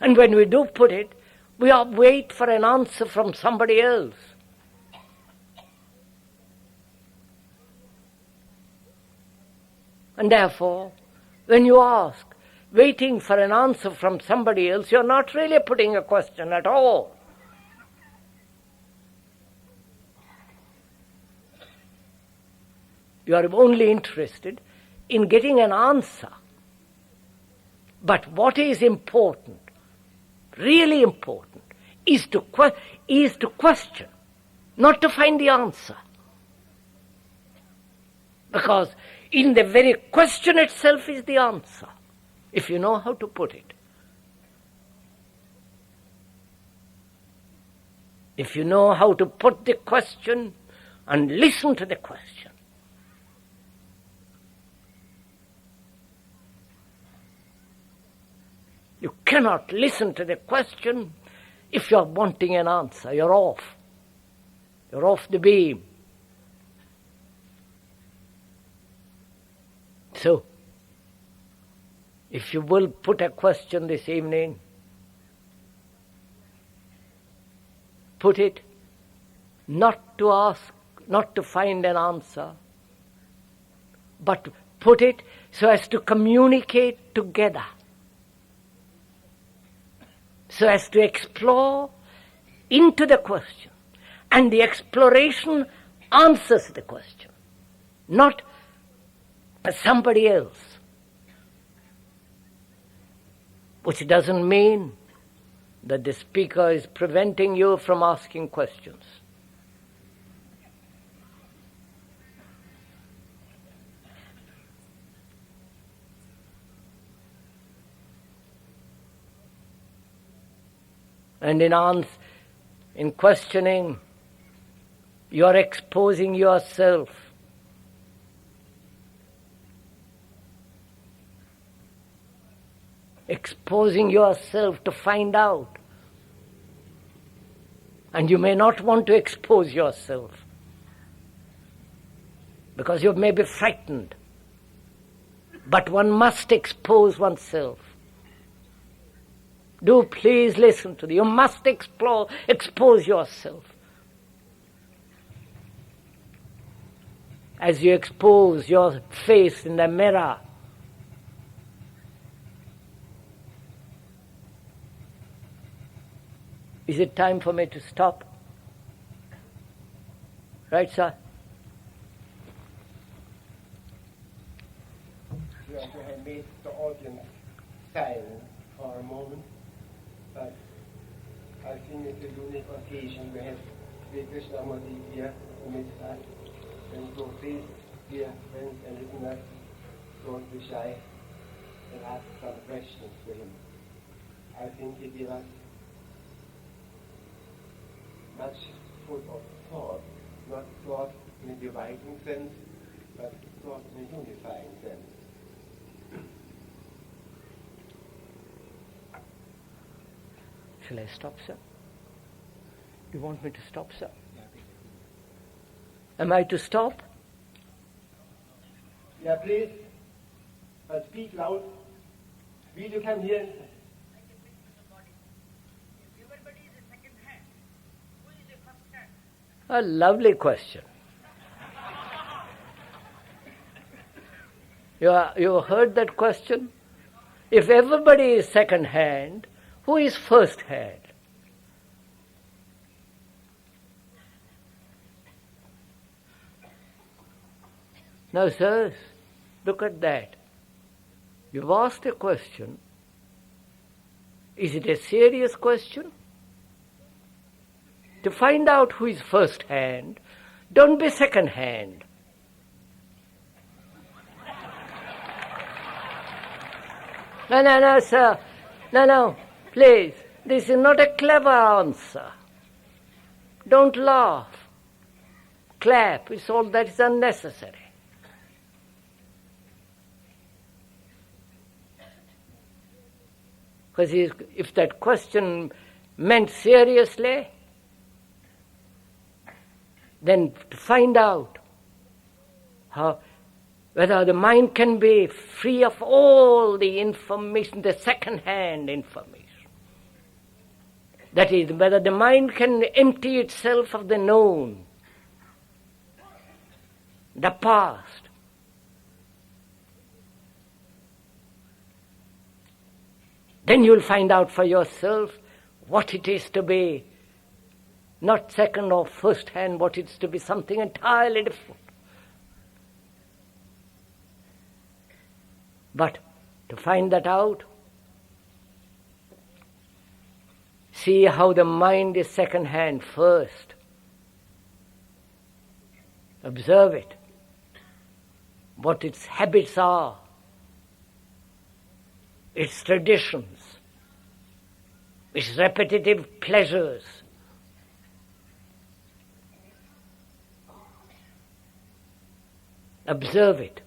And when we do put it, we wait for an answer from somebody else. And therefore, when you ask, waiting for an answer from somebody else, you're not really putting a question at all. You are only interested in getting an answer. But what is important, really important, is to question, not to find the answer. Because in the very question itself is the answer, if you know how to put it. If you know how to put the question and listen to the question. You cannot listen to the question if you're wanting an answer. You're off. You're off the beam. So, if you will put a question this evening, put it not to ask, not to find an answer, but put it so as to communicate together, so as to explore into the question, and the exploration answers the question, not somebody else. Which doesn't mean that the speaker is preventing you from asking questions. And in questioning, you are exposing yourself. Exposing yourself to find out. And you may not want to expose yourself because you may be frightened. But one must expose oneself. Do please listen to me. You must expose yourself. As you expose your face in the mirror, is it time for me to stop? Right, sir? You have made the audience silent for a moment, but I think it's a unique occasion. We have Sri Krishnamurti here amidst us, and so please, dear friends and listeners, don't be shy and ask some questions to him. I think he gave us much food of thought, not thought in a dividing sense, but thought in a unifying sense. Shall I stop, sir? You want me to stop, sir? Am I to stop? Yeah, please. But speak loud. Will you come here? A lovely question. You heard that question? If everybody is second hand, who is first hand? Now, sirs, look at that. You've asked a question. Is it a serious question? To find out who is first hand, don't be second hand. No, sir. No, please. This is not a clever answer. Don't laugh. Clap. It's all that is unnecessary. Because if that question meant seriously, then to find out whether the mind can be free of all the information, the second-hand information. That is, whether the mind can empty itself of the known, the past. Then you'll find out for yourself what it is to be not second or first hand, what it is to be something entirely different. But to find that out, see how the mind is second hand first. Observe it, what its habits are, its traditions, its repetitive pleasures. Observe it,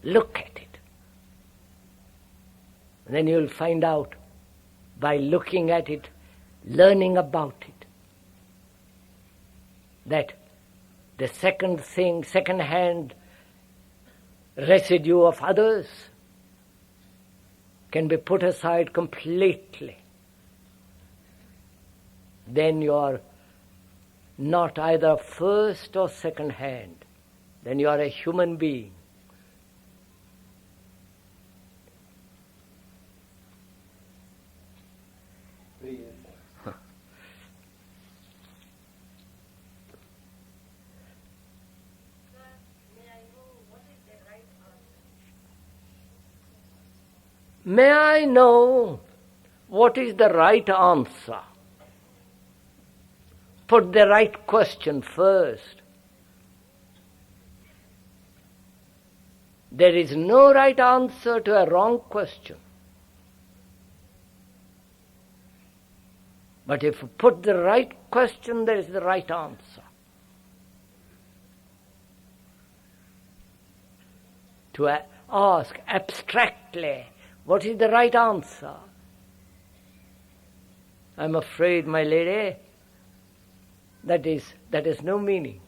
look at it. And then you'll find out, by looking at it, learning about it, that the second-hand residue of others can be put aside completely. Then you are not either first or second hand. Then you are a human being. Please. May I know what is the right answer? Put the right question first. There is no right answer to a wrong question. But if you put the right question, there is the right answer. To ask abstractly, what is the right answer? I'm afraid, my lady, that is no meaning.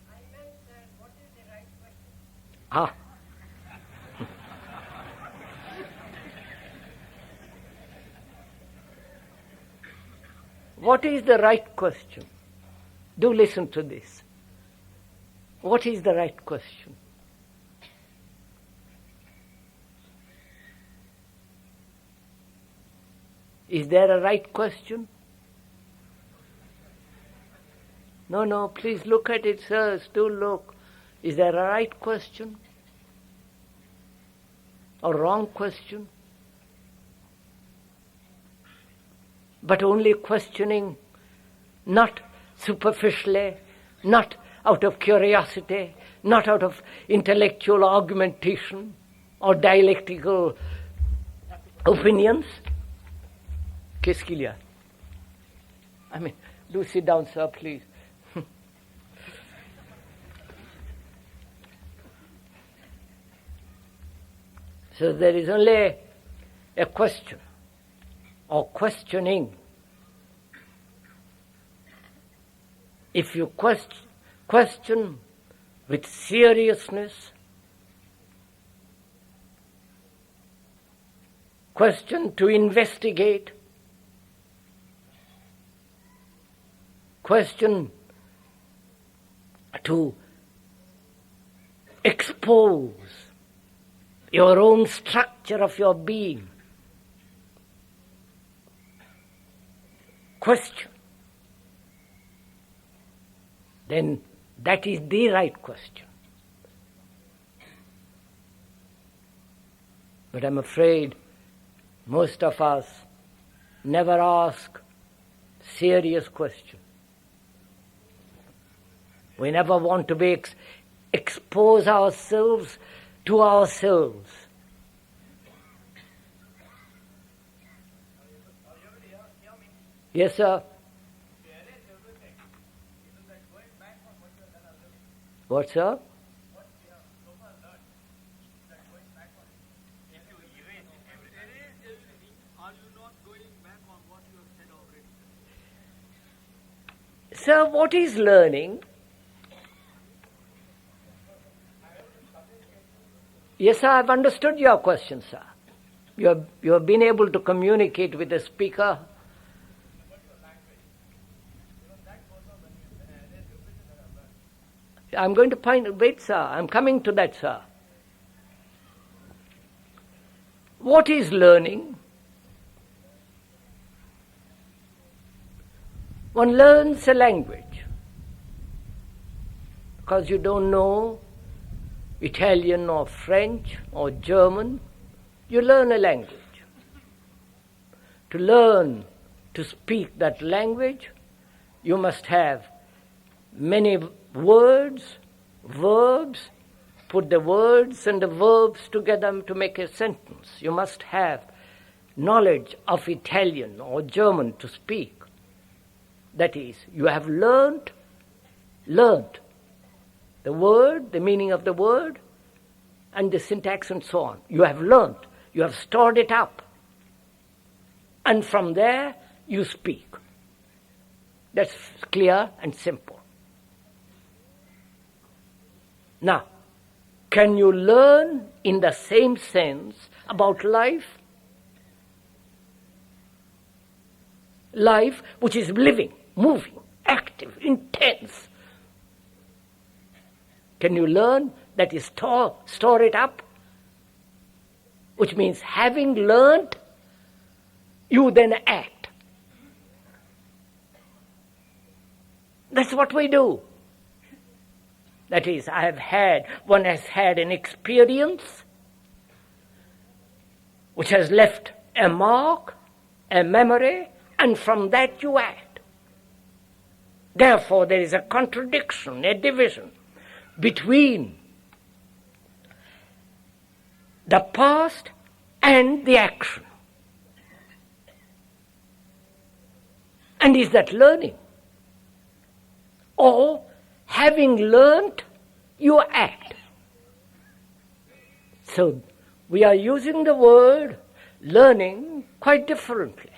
I meant, sir, what is the right question? Ah. What is the right question? Do listen to this. What is the right question? Is there a right question? No, please look at it, sir. Still look. Is there a right question? Or wrong question? But only questioning, not superficially, not out of curiosity, not out of intellectual argumentation or dialectical opinions. Qu'est-ce qu'il y a? I mean, do sit down, sir, please. So there is only a question or questioning. If you question with seriousness, question to investigate, question to expose your own structure of your being, question, then that is the right question. But I'm afraid most of us never ask serious questions. We never want to expose ourselves to ourselves. Yes, sir. What, sir? Sir, what is learning? Yes, sir, I've understood your question, sir. You have been able to communicate with the speaker. I'm going to wait, sir. I'm coming to that, sir. What is learning? One learns a language because you don't know Italian or French or German. You learn a language. To learn to speak that language, you must have many words, verbs, put the words and the verbs together to make a sentence. You must have knowledge of Italian or German to speak. That is, you have learned the word, the meaning of the word, and the syntax and so on. You have learned, you have stored it up. And from there, you speak. That's clear and simple. Now, can you learn in the same sense about life? Life which is living, moving, active, intense. Can you learn that is store it up? Which means having learned, you then act. That's what we do. That is, one has had an experience which has left a mark, a memory, and from that you act. Therefore, there is a contradiction, a division between the past and the action. And is that learning? Or, having learnt, you act. So, we are using the word learning quite differently.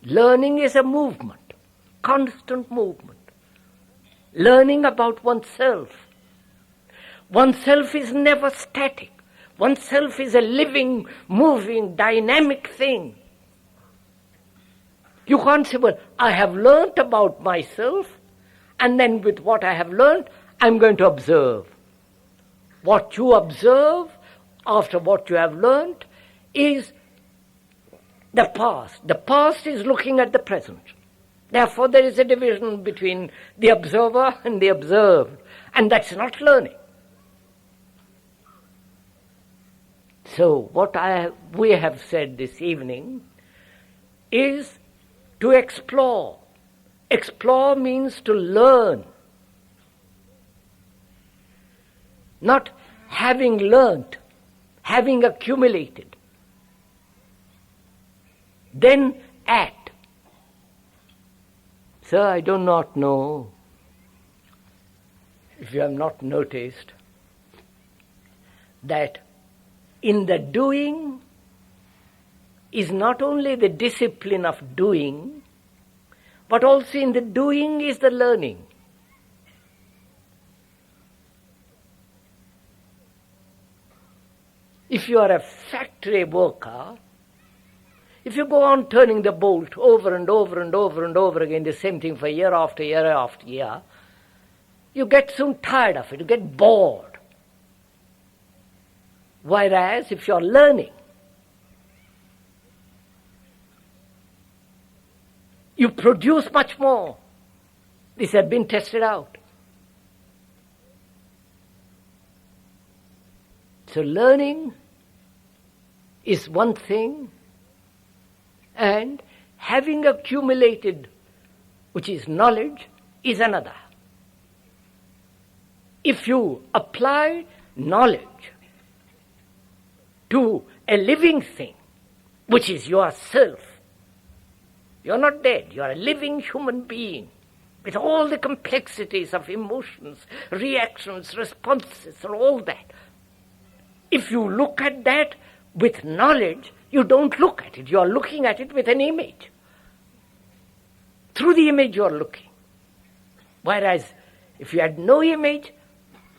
Learning is a movement, constant movement. Learning about oneself. Oneself is never static. Oneself is a living, moving, dynamic thing. You can't say, well, I have learnt about myself, and then with what I have learnt, I'm going to observe. What you observe after what you have learnt is the past. The past is looking at the present. Therefore, there is a division between the observer and the observed, and that's not learning. So, what we have said this evening is to explore. Explore means to learn. Not having learnt, having accumulated. Then act. Sir, I do not know if you have not noticed that in the doing is not only the discipline of doing, but also in the doing is the learning. If you are a factory worker, if you go on turning the bolt over and over and over and over again, the same thing for year after year after year, you get soon tired of it, you get bored. Whereas if you are learning, you produce much more. This has been tested out. So learning is one thing, and having accumulated, which is knowledge, is another. If you apply knowledge to a living thing, which is yourself, you're not dead, you're a living human being with all the complexities of emotions, reactions, responses, and all that. If you look at that with knowledge, you don't look at it, you're looking at it with an image. Through the image you're looking. Whereas if you had no image,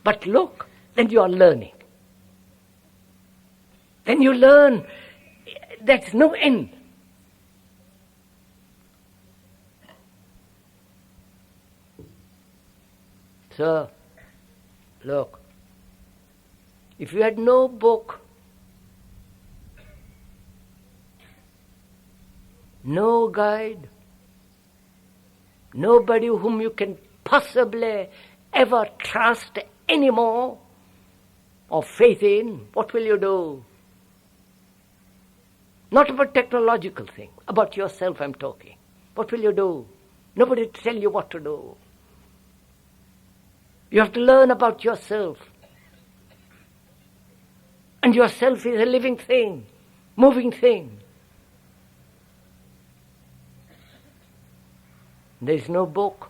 but look, then you're learning. Then you learn, that's no end. So, look, if you had no book, no guide, nobody whom you can possibly ever trust anymore or faith in, what will you do? Not about technological thing, about yourself I'm talking. What will you do? Nobody to tell you what to do. You have to learn about yourself. And yourself is a living thing, moving thing. There is no book,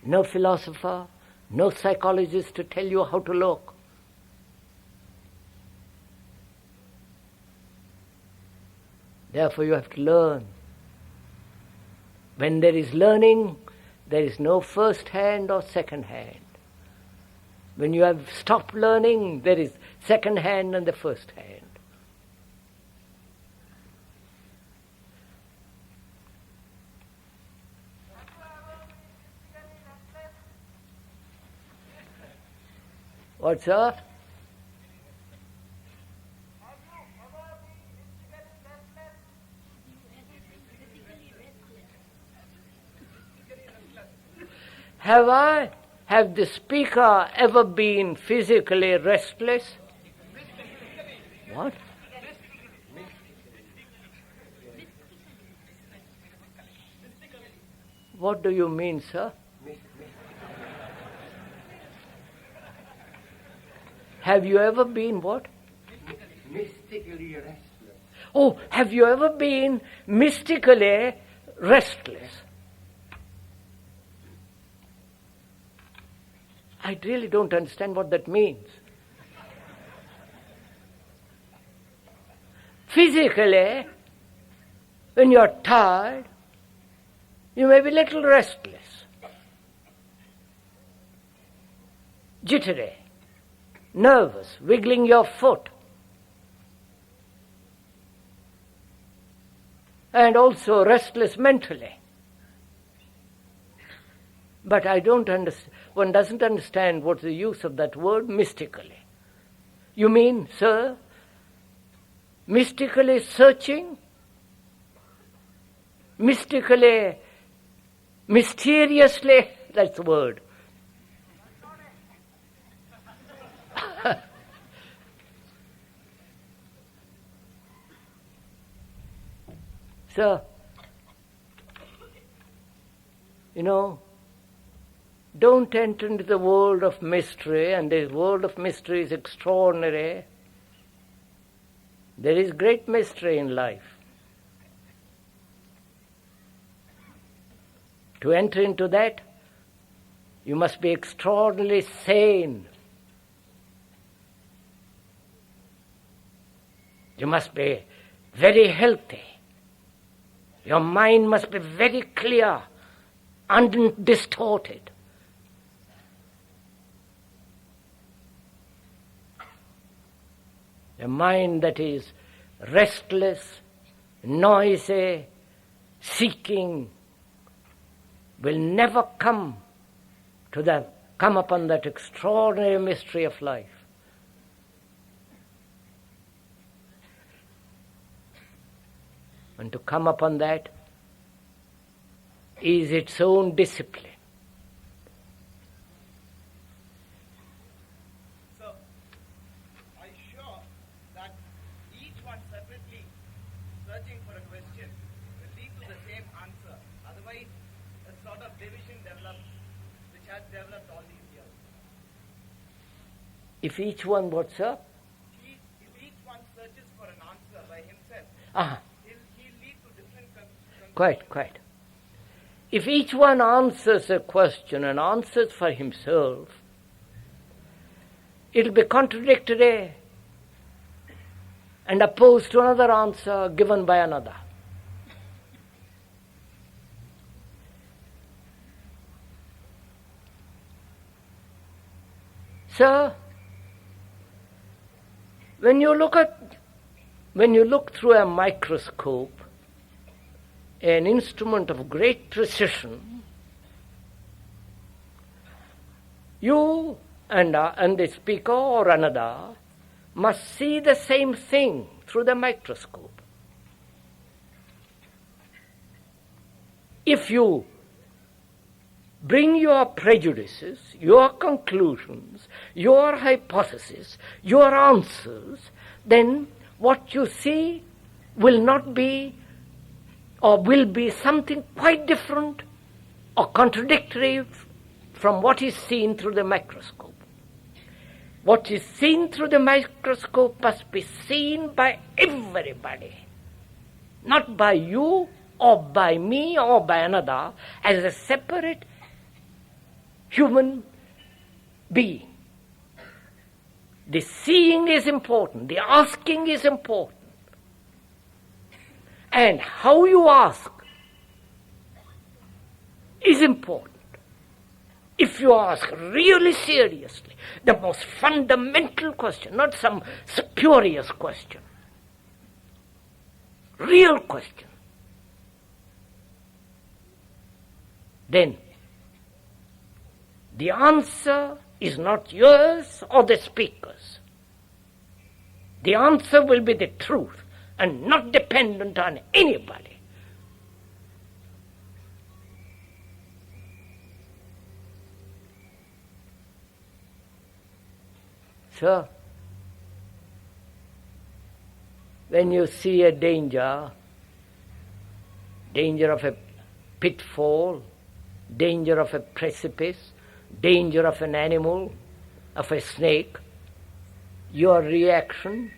no philosopher, no psychologist to tell you how to look. Therefore you have to learn. When there is learning, there is no first hand or second hand. When you have stopped learning, there is second hand and the first hand. What's up? Have the speaker ever been physically restless? What? What do you mean, sir? Have you ever been what? Mystically restless. Oh, have you ever been mystically restless? I really don't understand what that means. Physically, when you're tired, you may be a little restless, jittery, nervous, wiggling your foot, and also restless mentally. But I don't understand. One doesn't understand what's the use of that word mystically. You mean, sir, mystically searching? Mystically mysteriously, that's the word. So, don't enter into the world of mystery, and the world of mystery is extraordinary. There is great mystery in life. To enter into that, you must be extraordinarily sane. You must be very healthy. Your mind must be very clear, undistorted. A mind that is restless, noisy, seeking, will never come upon that extraordinary mystery of life. And to come upon that is its own discipline. So, are you sure that each one separately searching for a question will lead to the same answer? Otherwise, a sort of division develops, which has developed all these years. If each one, what's up? If each one searches for an answer by himself, he'll lead to different conclusions. Quite. If each one answers a question and answers for himself, it'll be contradictory and opposed to another answer given by another. So, when you look through a microscope, an instrument of great precision, you and the speaker or another must see the same thing through the microscope. If you bring your prejudices, your conclusions, your hypotheses, your answers, then what you see will not be or will be something quite different or contradictory from what is seen through the microscope. What is seen through the microscope must be seen by everybody, not by you or by me or by another, as a separate human being. The seeing is important, the asking is important. And how you ask is important. If you ask really seriously, the most fundamental question, not some spurious question, real question, then the answer is not yours or the speaker's. The answer will be the truth and not dependent on anybody. So, when you see a danger of a pitfall, danger of a precipice, danger of an animal, of a snake, your reaction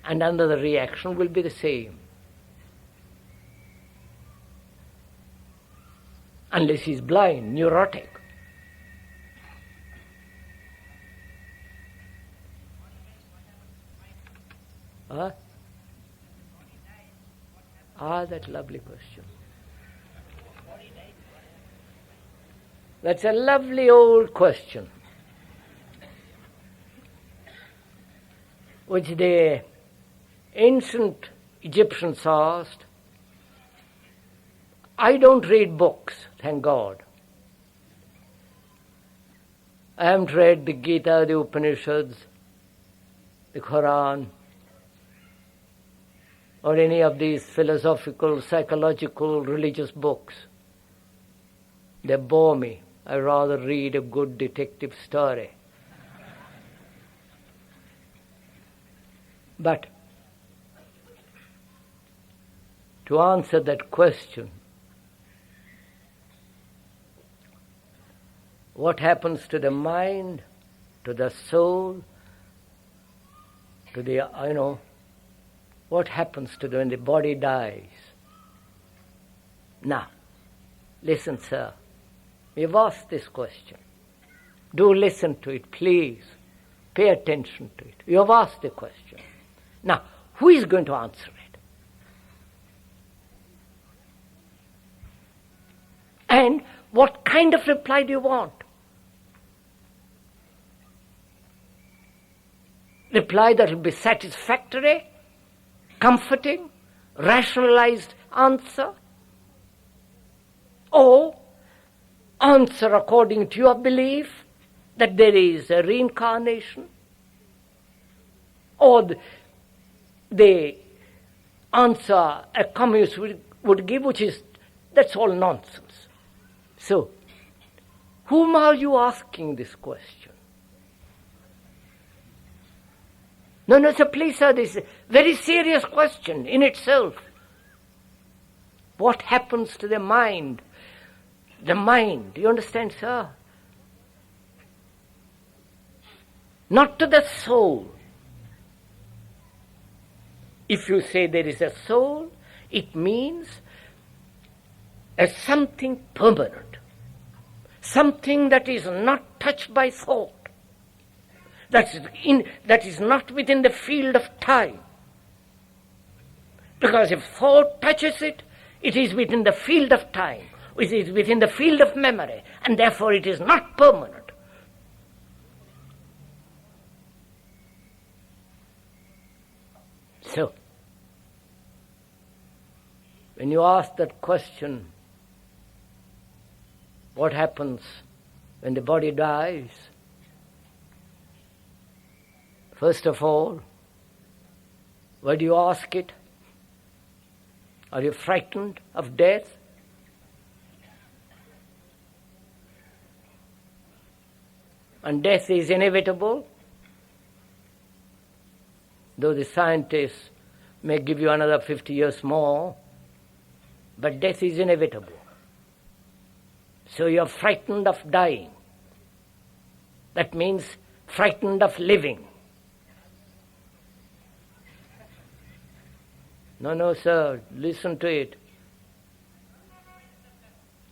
and another reaction will be the same. Unless he's blind, neurotic. Huh? That lovely question. That's a lovely old question, which the ancient Egyptians asked. I don't read books, thank God. I haven't read the Gita, the Upanishads, the Quran, or any of these philosophical, psychological, religious books. They bore me. I rather read a good detective story. But to answer that question, what happens to the mind, to the soul, to the, what happens to when the body dies? Now, listen, sir. We've asked this question. Do listen to it, please. Pay attention to it. You have asked the question. Now, who is going to answer it? And what kind of reply do you want? Reply that will be satisfactory, comforting, rationalized answer? Or answer according to your belief that there is a reincarnation? Or the answer a communist would give, which is, that's all nonsense. So, whom are you asking this question? No, sir, please, sir, this is a very serious question in itself. What happens to the mind? The mind, do you understand, sir? Not to the soul. If you say there is a soul, it means as something permanent, something that is not touched by thought, that is not within the field of time. Because if thought touches it, it is within the field of time, it is within the field of memory, and therefore it is not permanent. So, when you ask that question, what happens when the body dies? First of all, why do you ask it? Are you frightened of death? And death is inevitable, though the scientists may give you another 50 years more, but death is inevitable. So you're frightened of dying. That means frightened of living. No, sir, listen to it.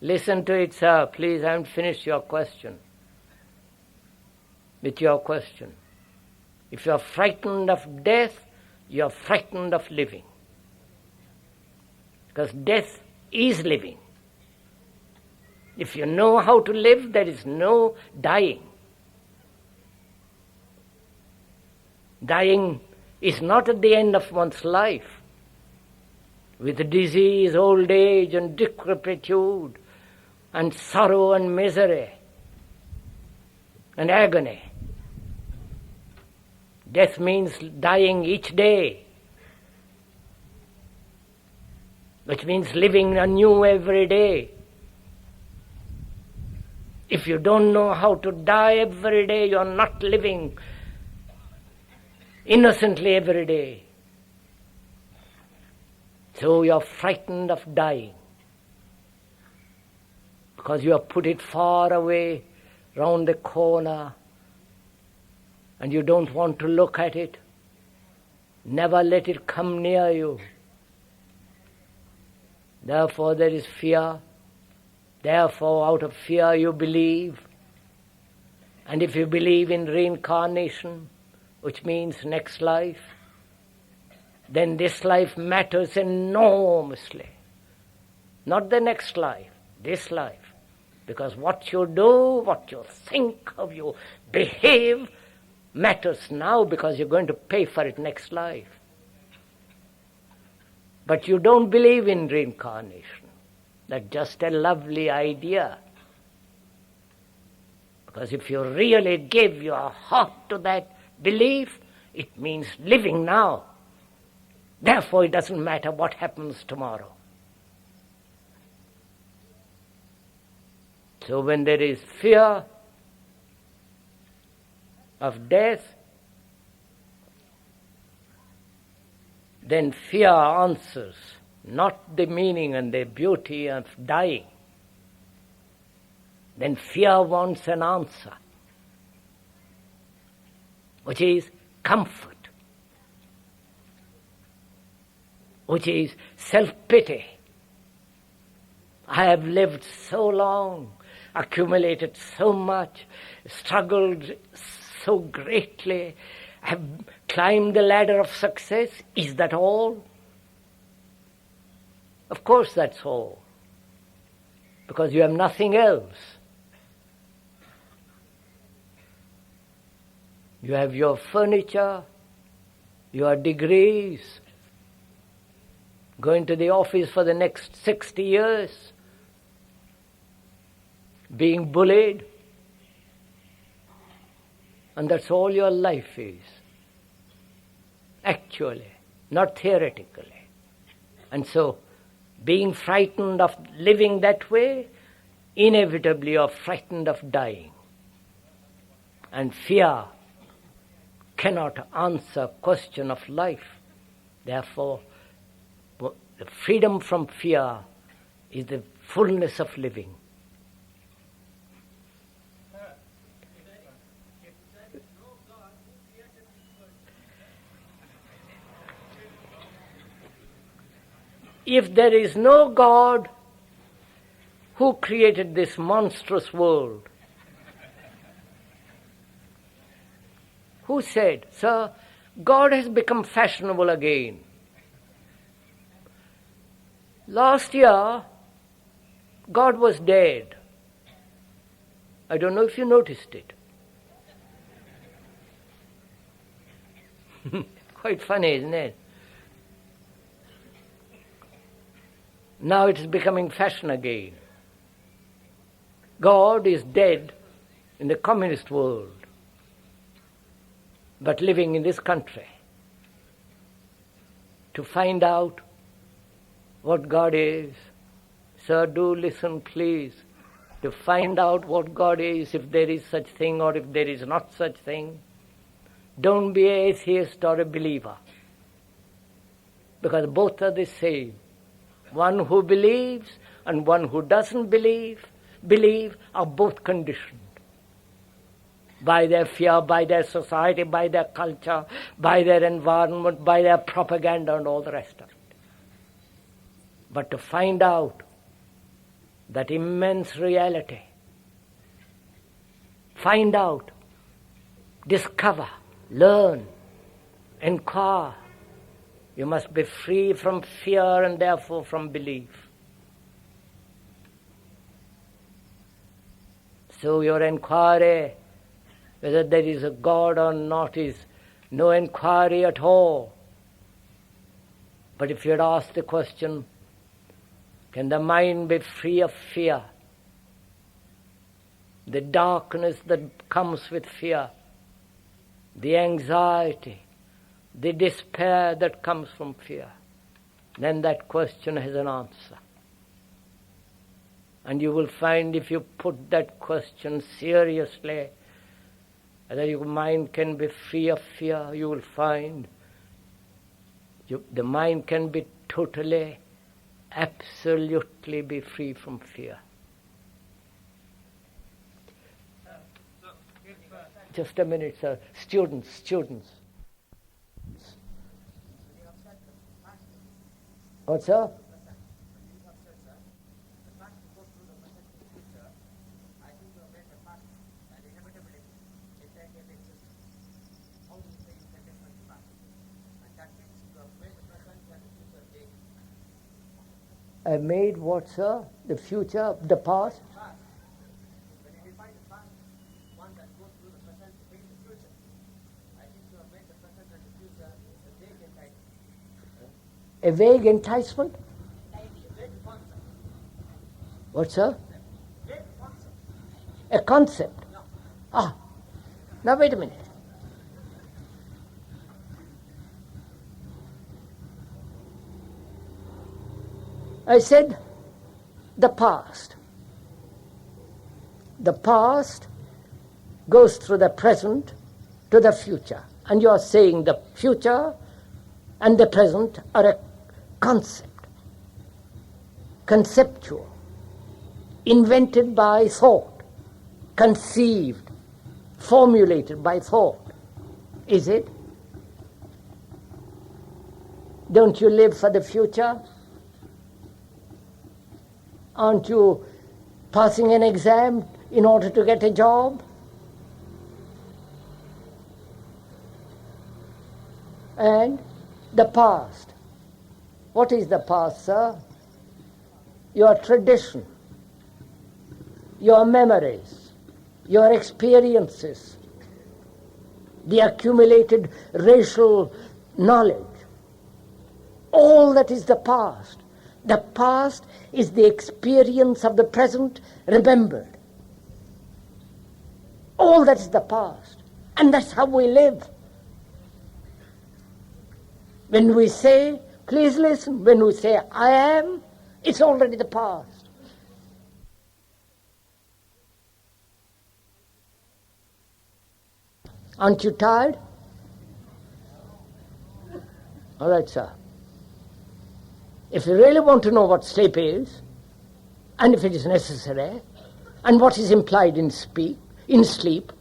Listen to it, sir. Please, I haven't finished your question. With your question. If you're frightened of death, you're frightened of living. Because death is living. If you know how to live, there is no dying. Dying is not at the end of one's life. With disease, old age, and decrepitude, and sorrow and misery, and agony. Death means dying each day, which means living anew every day. If you don't know how to die every day, you're not living innocently every day. So you're frightened of dying because you have put it far away, round the corner, and you don't want to look at it. Never let it come near you. Therefore there is fear. Therefore out of fear you believe. And if you believe in reincarnation, which means next life, then this life matters enormously. Not the next life, this life. Because what you do, what you think, how you behave, matters now because you're going to pay for it next life. But you don't believe in reincarnation. That's just a lovely idea. Because if you really give your heart to that belief, it means living now. Therefore, it doesn't matter what happens tomorrow. So when there is fear of death, then fear answers, not the meaning and the beauty of dying. Then fear wants an answer, which is comfort, which is self-pity. I have lived so long, accumulated so much, struggled so greatly, have climbed the ladder of success. Is that all? Of course that's all, because you have nothing else. You have your furniture, your degrees, going to the office for the next 60 years, being bullied, and that's all your life is, actually, not theoretically. And so, being frightened of living that way, inevitably you are frightened of dying. And fear cannot answer question of life. Therefore, the freedom from fear is the fullness of living. If there is no God, who created this monstrous world? Who said, "Sir, God has become fashionable again"? Last year, God was dead. I don't know if you noticed it. Quite funny, isn't it? Now it is becoming fashion again. God is dead in the communist world, but living in this country. To find out what God is, sir, do listen please. To find out what God is, if there is such thing or if there is not such thing. Don't be an atheist or a believer, because both are the same. One who believes and one who doesn't believe are both conditioned by their fear, by their society, by their culture, by their environment, by their propaganda and all the rest of it. But to find out that immense reality, find out, discover, learn, inquire, you must be free from fear and therefore from belief. So your inquiry, whether there is a God or not, is no inquiry at all. But if you had asked the question, can the mind be free of fear? The darkness that comes with fear, the anxiety, the despair that comes from fear, then that question has an answer. And you will find, if you put that question seriously, whether your mind can be free of fear, you will find the mind can be totally, absolutely be free from fear. Just a minute, sir. Students. What, sir? I made what, sir? The future, the past? When you define the past, one that goes through the present to bring the future. I think you have made the present and the future a vague enticement. A vague enticement? A vague concept. What, sir? Vague concept. A concept? No. Ah, now wait a minute. I said the past. The past goes through the present to the future. And you are saying the future and the present are a concept, conceptual, invented by thought, conceived, formulated by thought. Is it? Don't you live for the future? Aren't you passing an exam in order to get a job? And the past. What is the past, sir? Your tradition, your memories, your experiences, the accumulated racial knowledge. All that is the past. The past is the experience of the present remembered. All that is the past. And that's how we live. When we say, please listen, when we say, I am, it's already the past. Aren't you tired? All right, sir. If you really want to know what sleep is, and if it is necessary, and what is implied in sleep,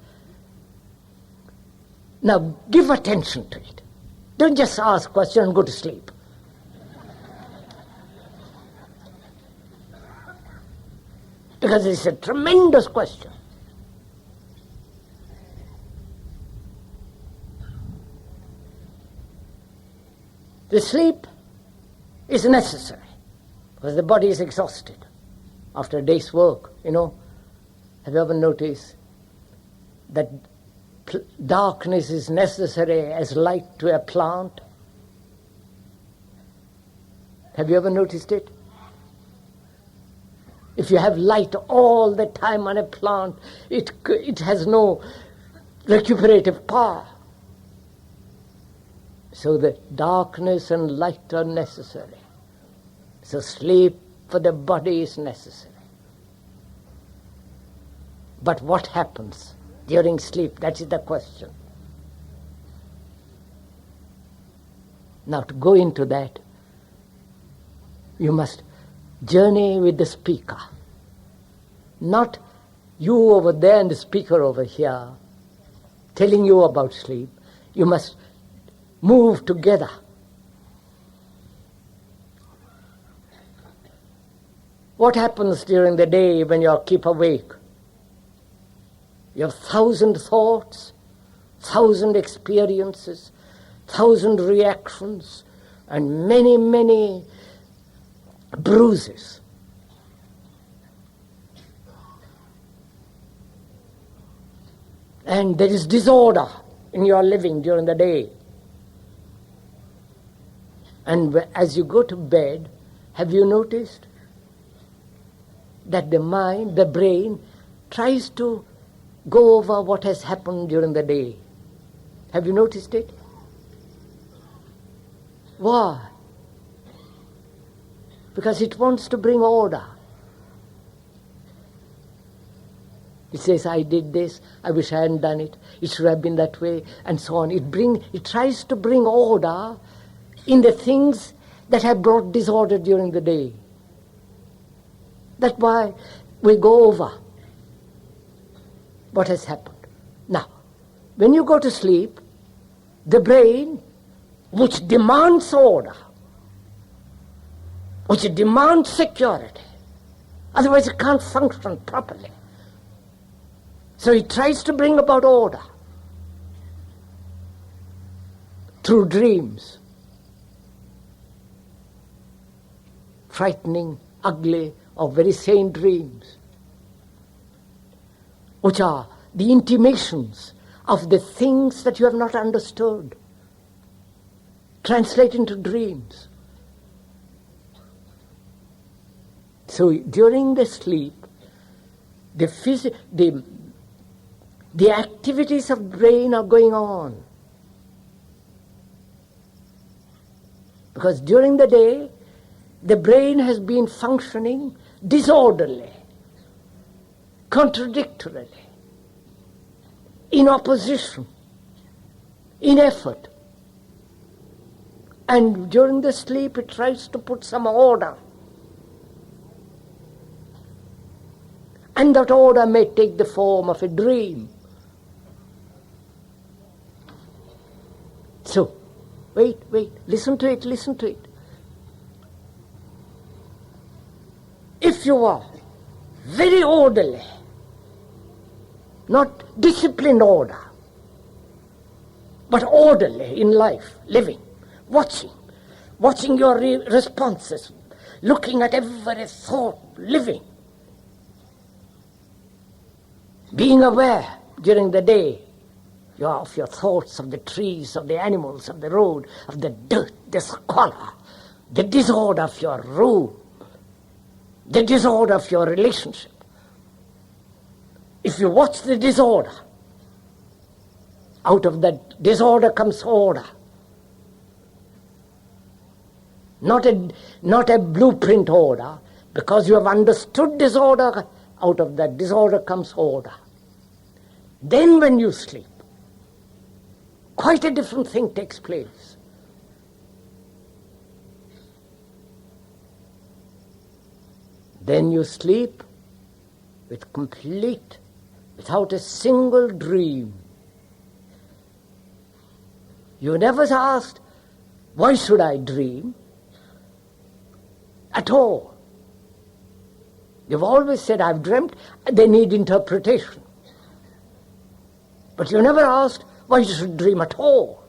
now give attention to it. Don't just ask questions and go to sleep. Because it's a tremendous question. The sleep is necessary because the body is exhausted after a day's work, you know. Have you ever noticed that darkness is necessary as light to a plant? Have you ever noticed it? If you have light all the time on a plant, it has no recuperative power. So the darkness and light are necessary. So sleep for the body is necessary. But what happens during sleep? That is the question. Now to go into that, you must journey with the speaker. Not you over there and the speaker over here telling you about sleep. You must move together. What happens during the day when you keep awake? You have 1,000 thoughts, 1,000 experiences, 1,000 reactions, and many, many bruises. And there is disorder in your living during the day. And as you go to bed, have you noticed that the mind, the brain, tries to go over what has happened during the day? Have you noticed it? Why? Because it wants to bring order. It says, I did this, I wish I hadn't done it, it should have been that way, and so on. It tries to bring order in the things that have brought disorder during the day. That's why we go over what has happened. Now, when you go to sleep, the brain, which demands order, which demands security, otherwise it can't function properly. So it tries to bring about order through dreams. Frightening, ugly, or very sane dreams, which are the intimations of the things that you have not understood, translate into dreams. So during the sleep, the activities of brain are going on. Because during the day, the brain has been functioning disorderly. contradictorily, in opposition, in effort. And during the sleep it tries to put some order. And that order may take the form of a dream. So, wait, listen to it. If you are very orderly, not disciplined order, but orderly in life, living, watching your responses, looking at every thought, living, being aware during the day of your thoughts, of the trees, of the animals, of the road, of the dirt, the squalor, the disorder of your room, the disorder of your relationship. If you watch the disorder, out of that disorder comes order. Not a blueprint order, because you have understood disorder, out of that disorder comes order. Then when you sleep, quite a different thing takes place. Then you sleep without a single dream. You never asked, why should I dream? At all. You've always said, I've dreamt, they need interpretation. But you never asked, why you should dream at all.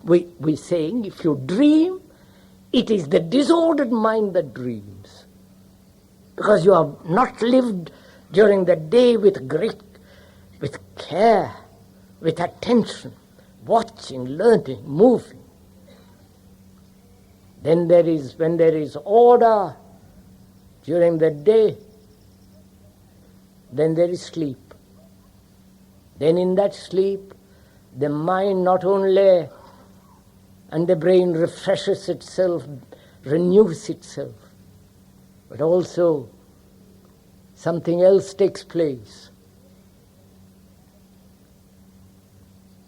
We're saying, if you dream, it is the disordered mind that dreams. Because you have not lived during the day with care, with attention, watching, learning, moving. Then when there is order during the day, then there is sleep. Then in that sleep, the mind not only and the brain refreshes itself, renews itself, but also something else takes place.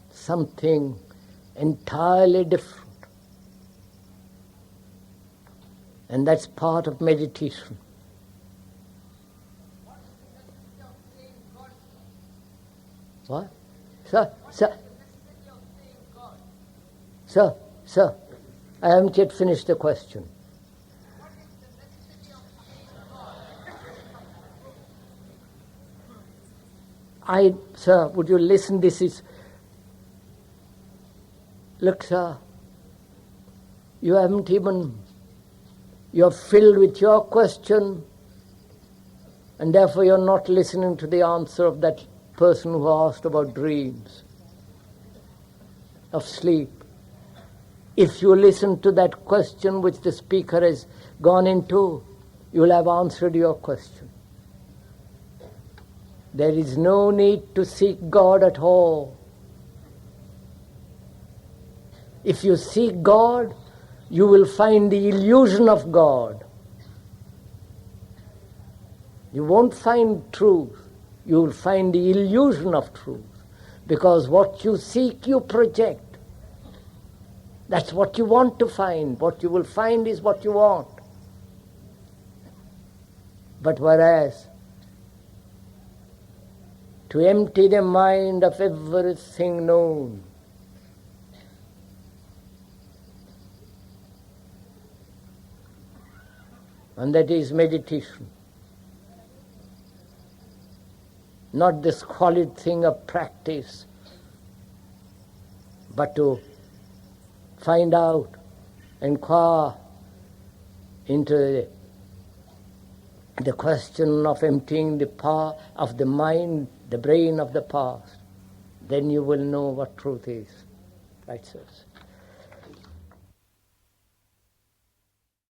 Something entirely different. And that's part of meditation. What? Sir, I haven't yet finished the question. Sir, would you listen? Look, sir, you're filled with your question, and therefore you're not listening to the answer of that person who asked about dreams, of sleep. If you listen to that question which the speaker has gone into, you'll have answered your question. There is no need to seek God at all. If you seek God, you will find the illusion of God. You won't find truth. You will find the illusion of truth. Because what you seek, you project. That's what you want to find. What you will find is what you want. But whereas, to empty the mind of everything known, and that is meditation. Not the squalid thing of practice, but to find out, inquire into the question of emptying the power of the mind, the brain of the past. Then you will know what truth is. Right, sirs?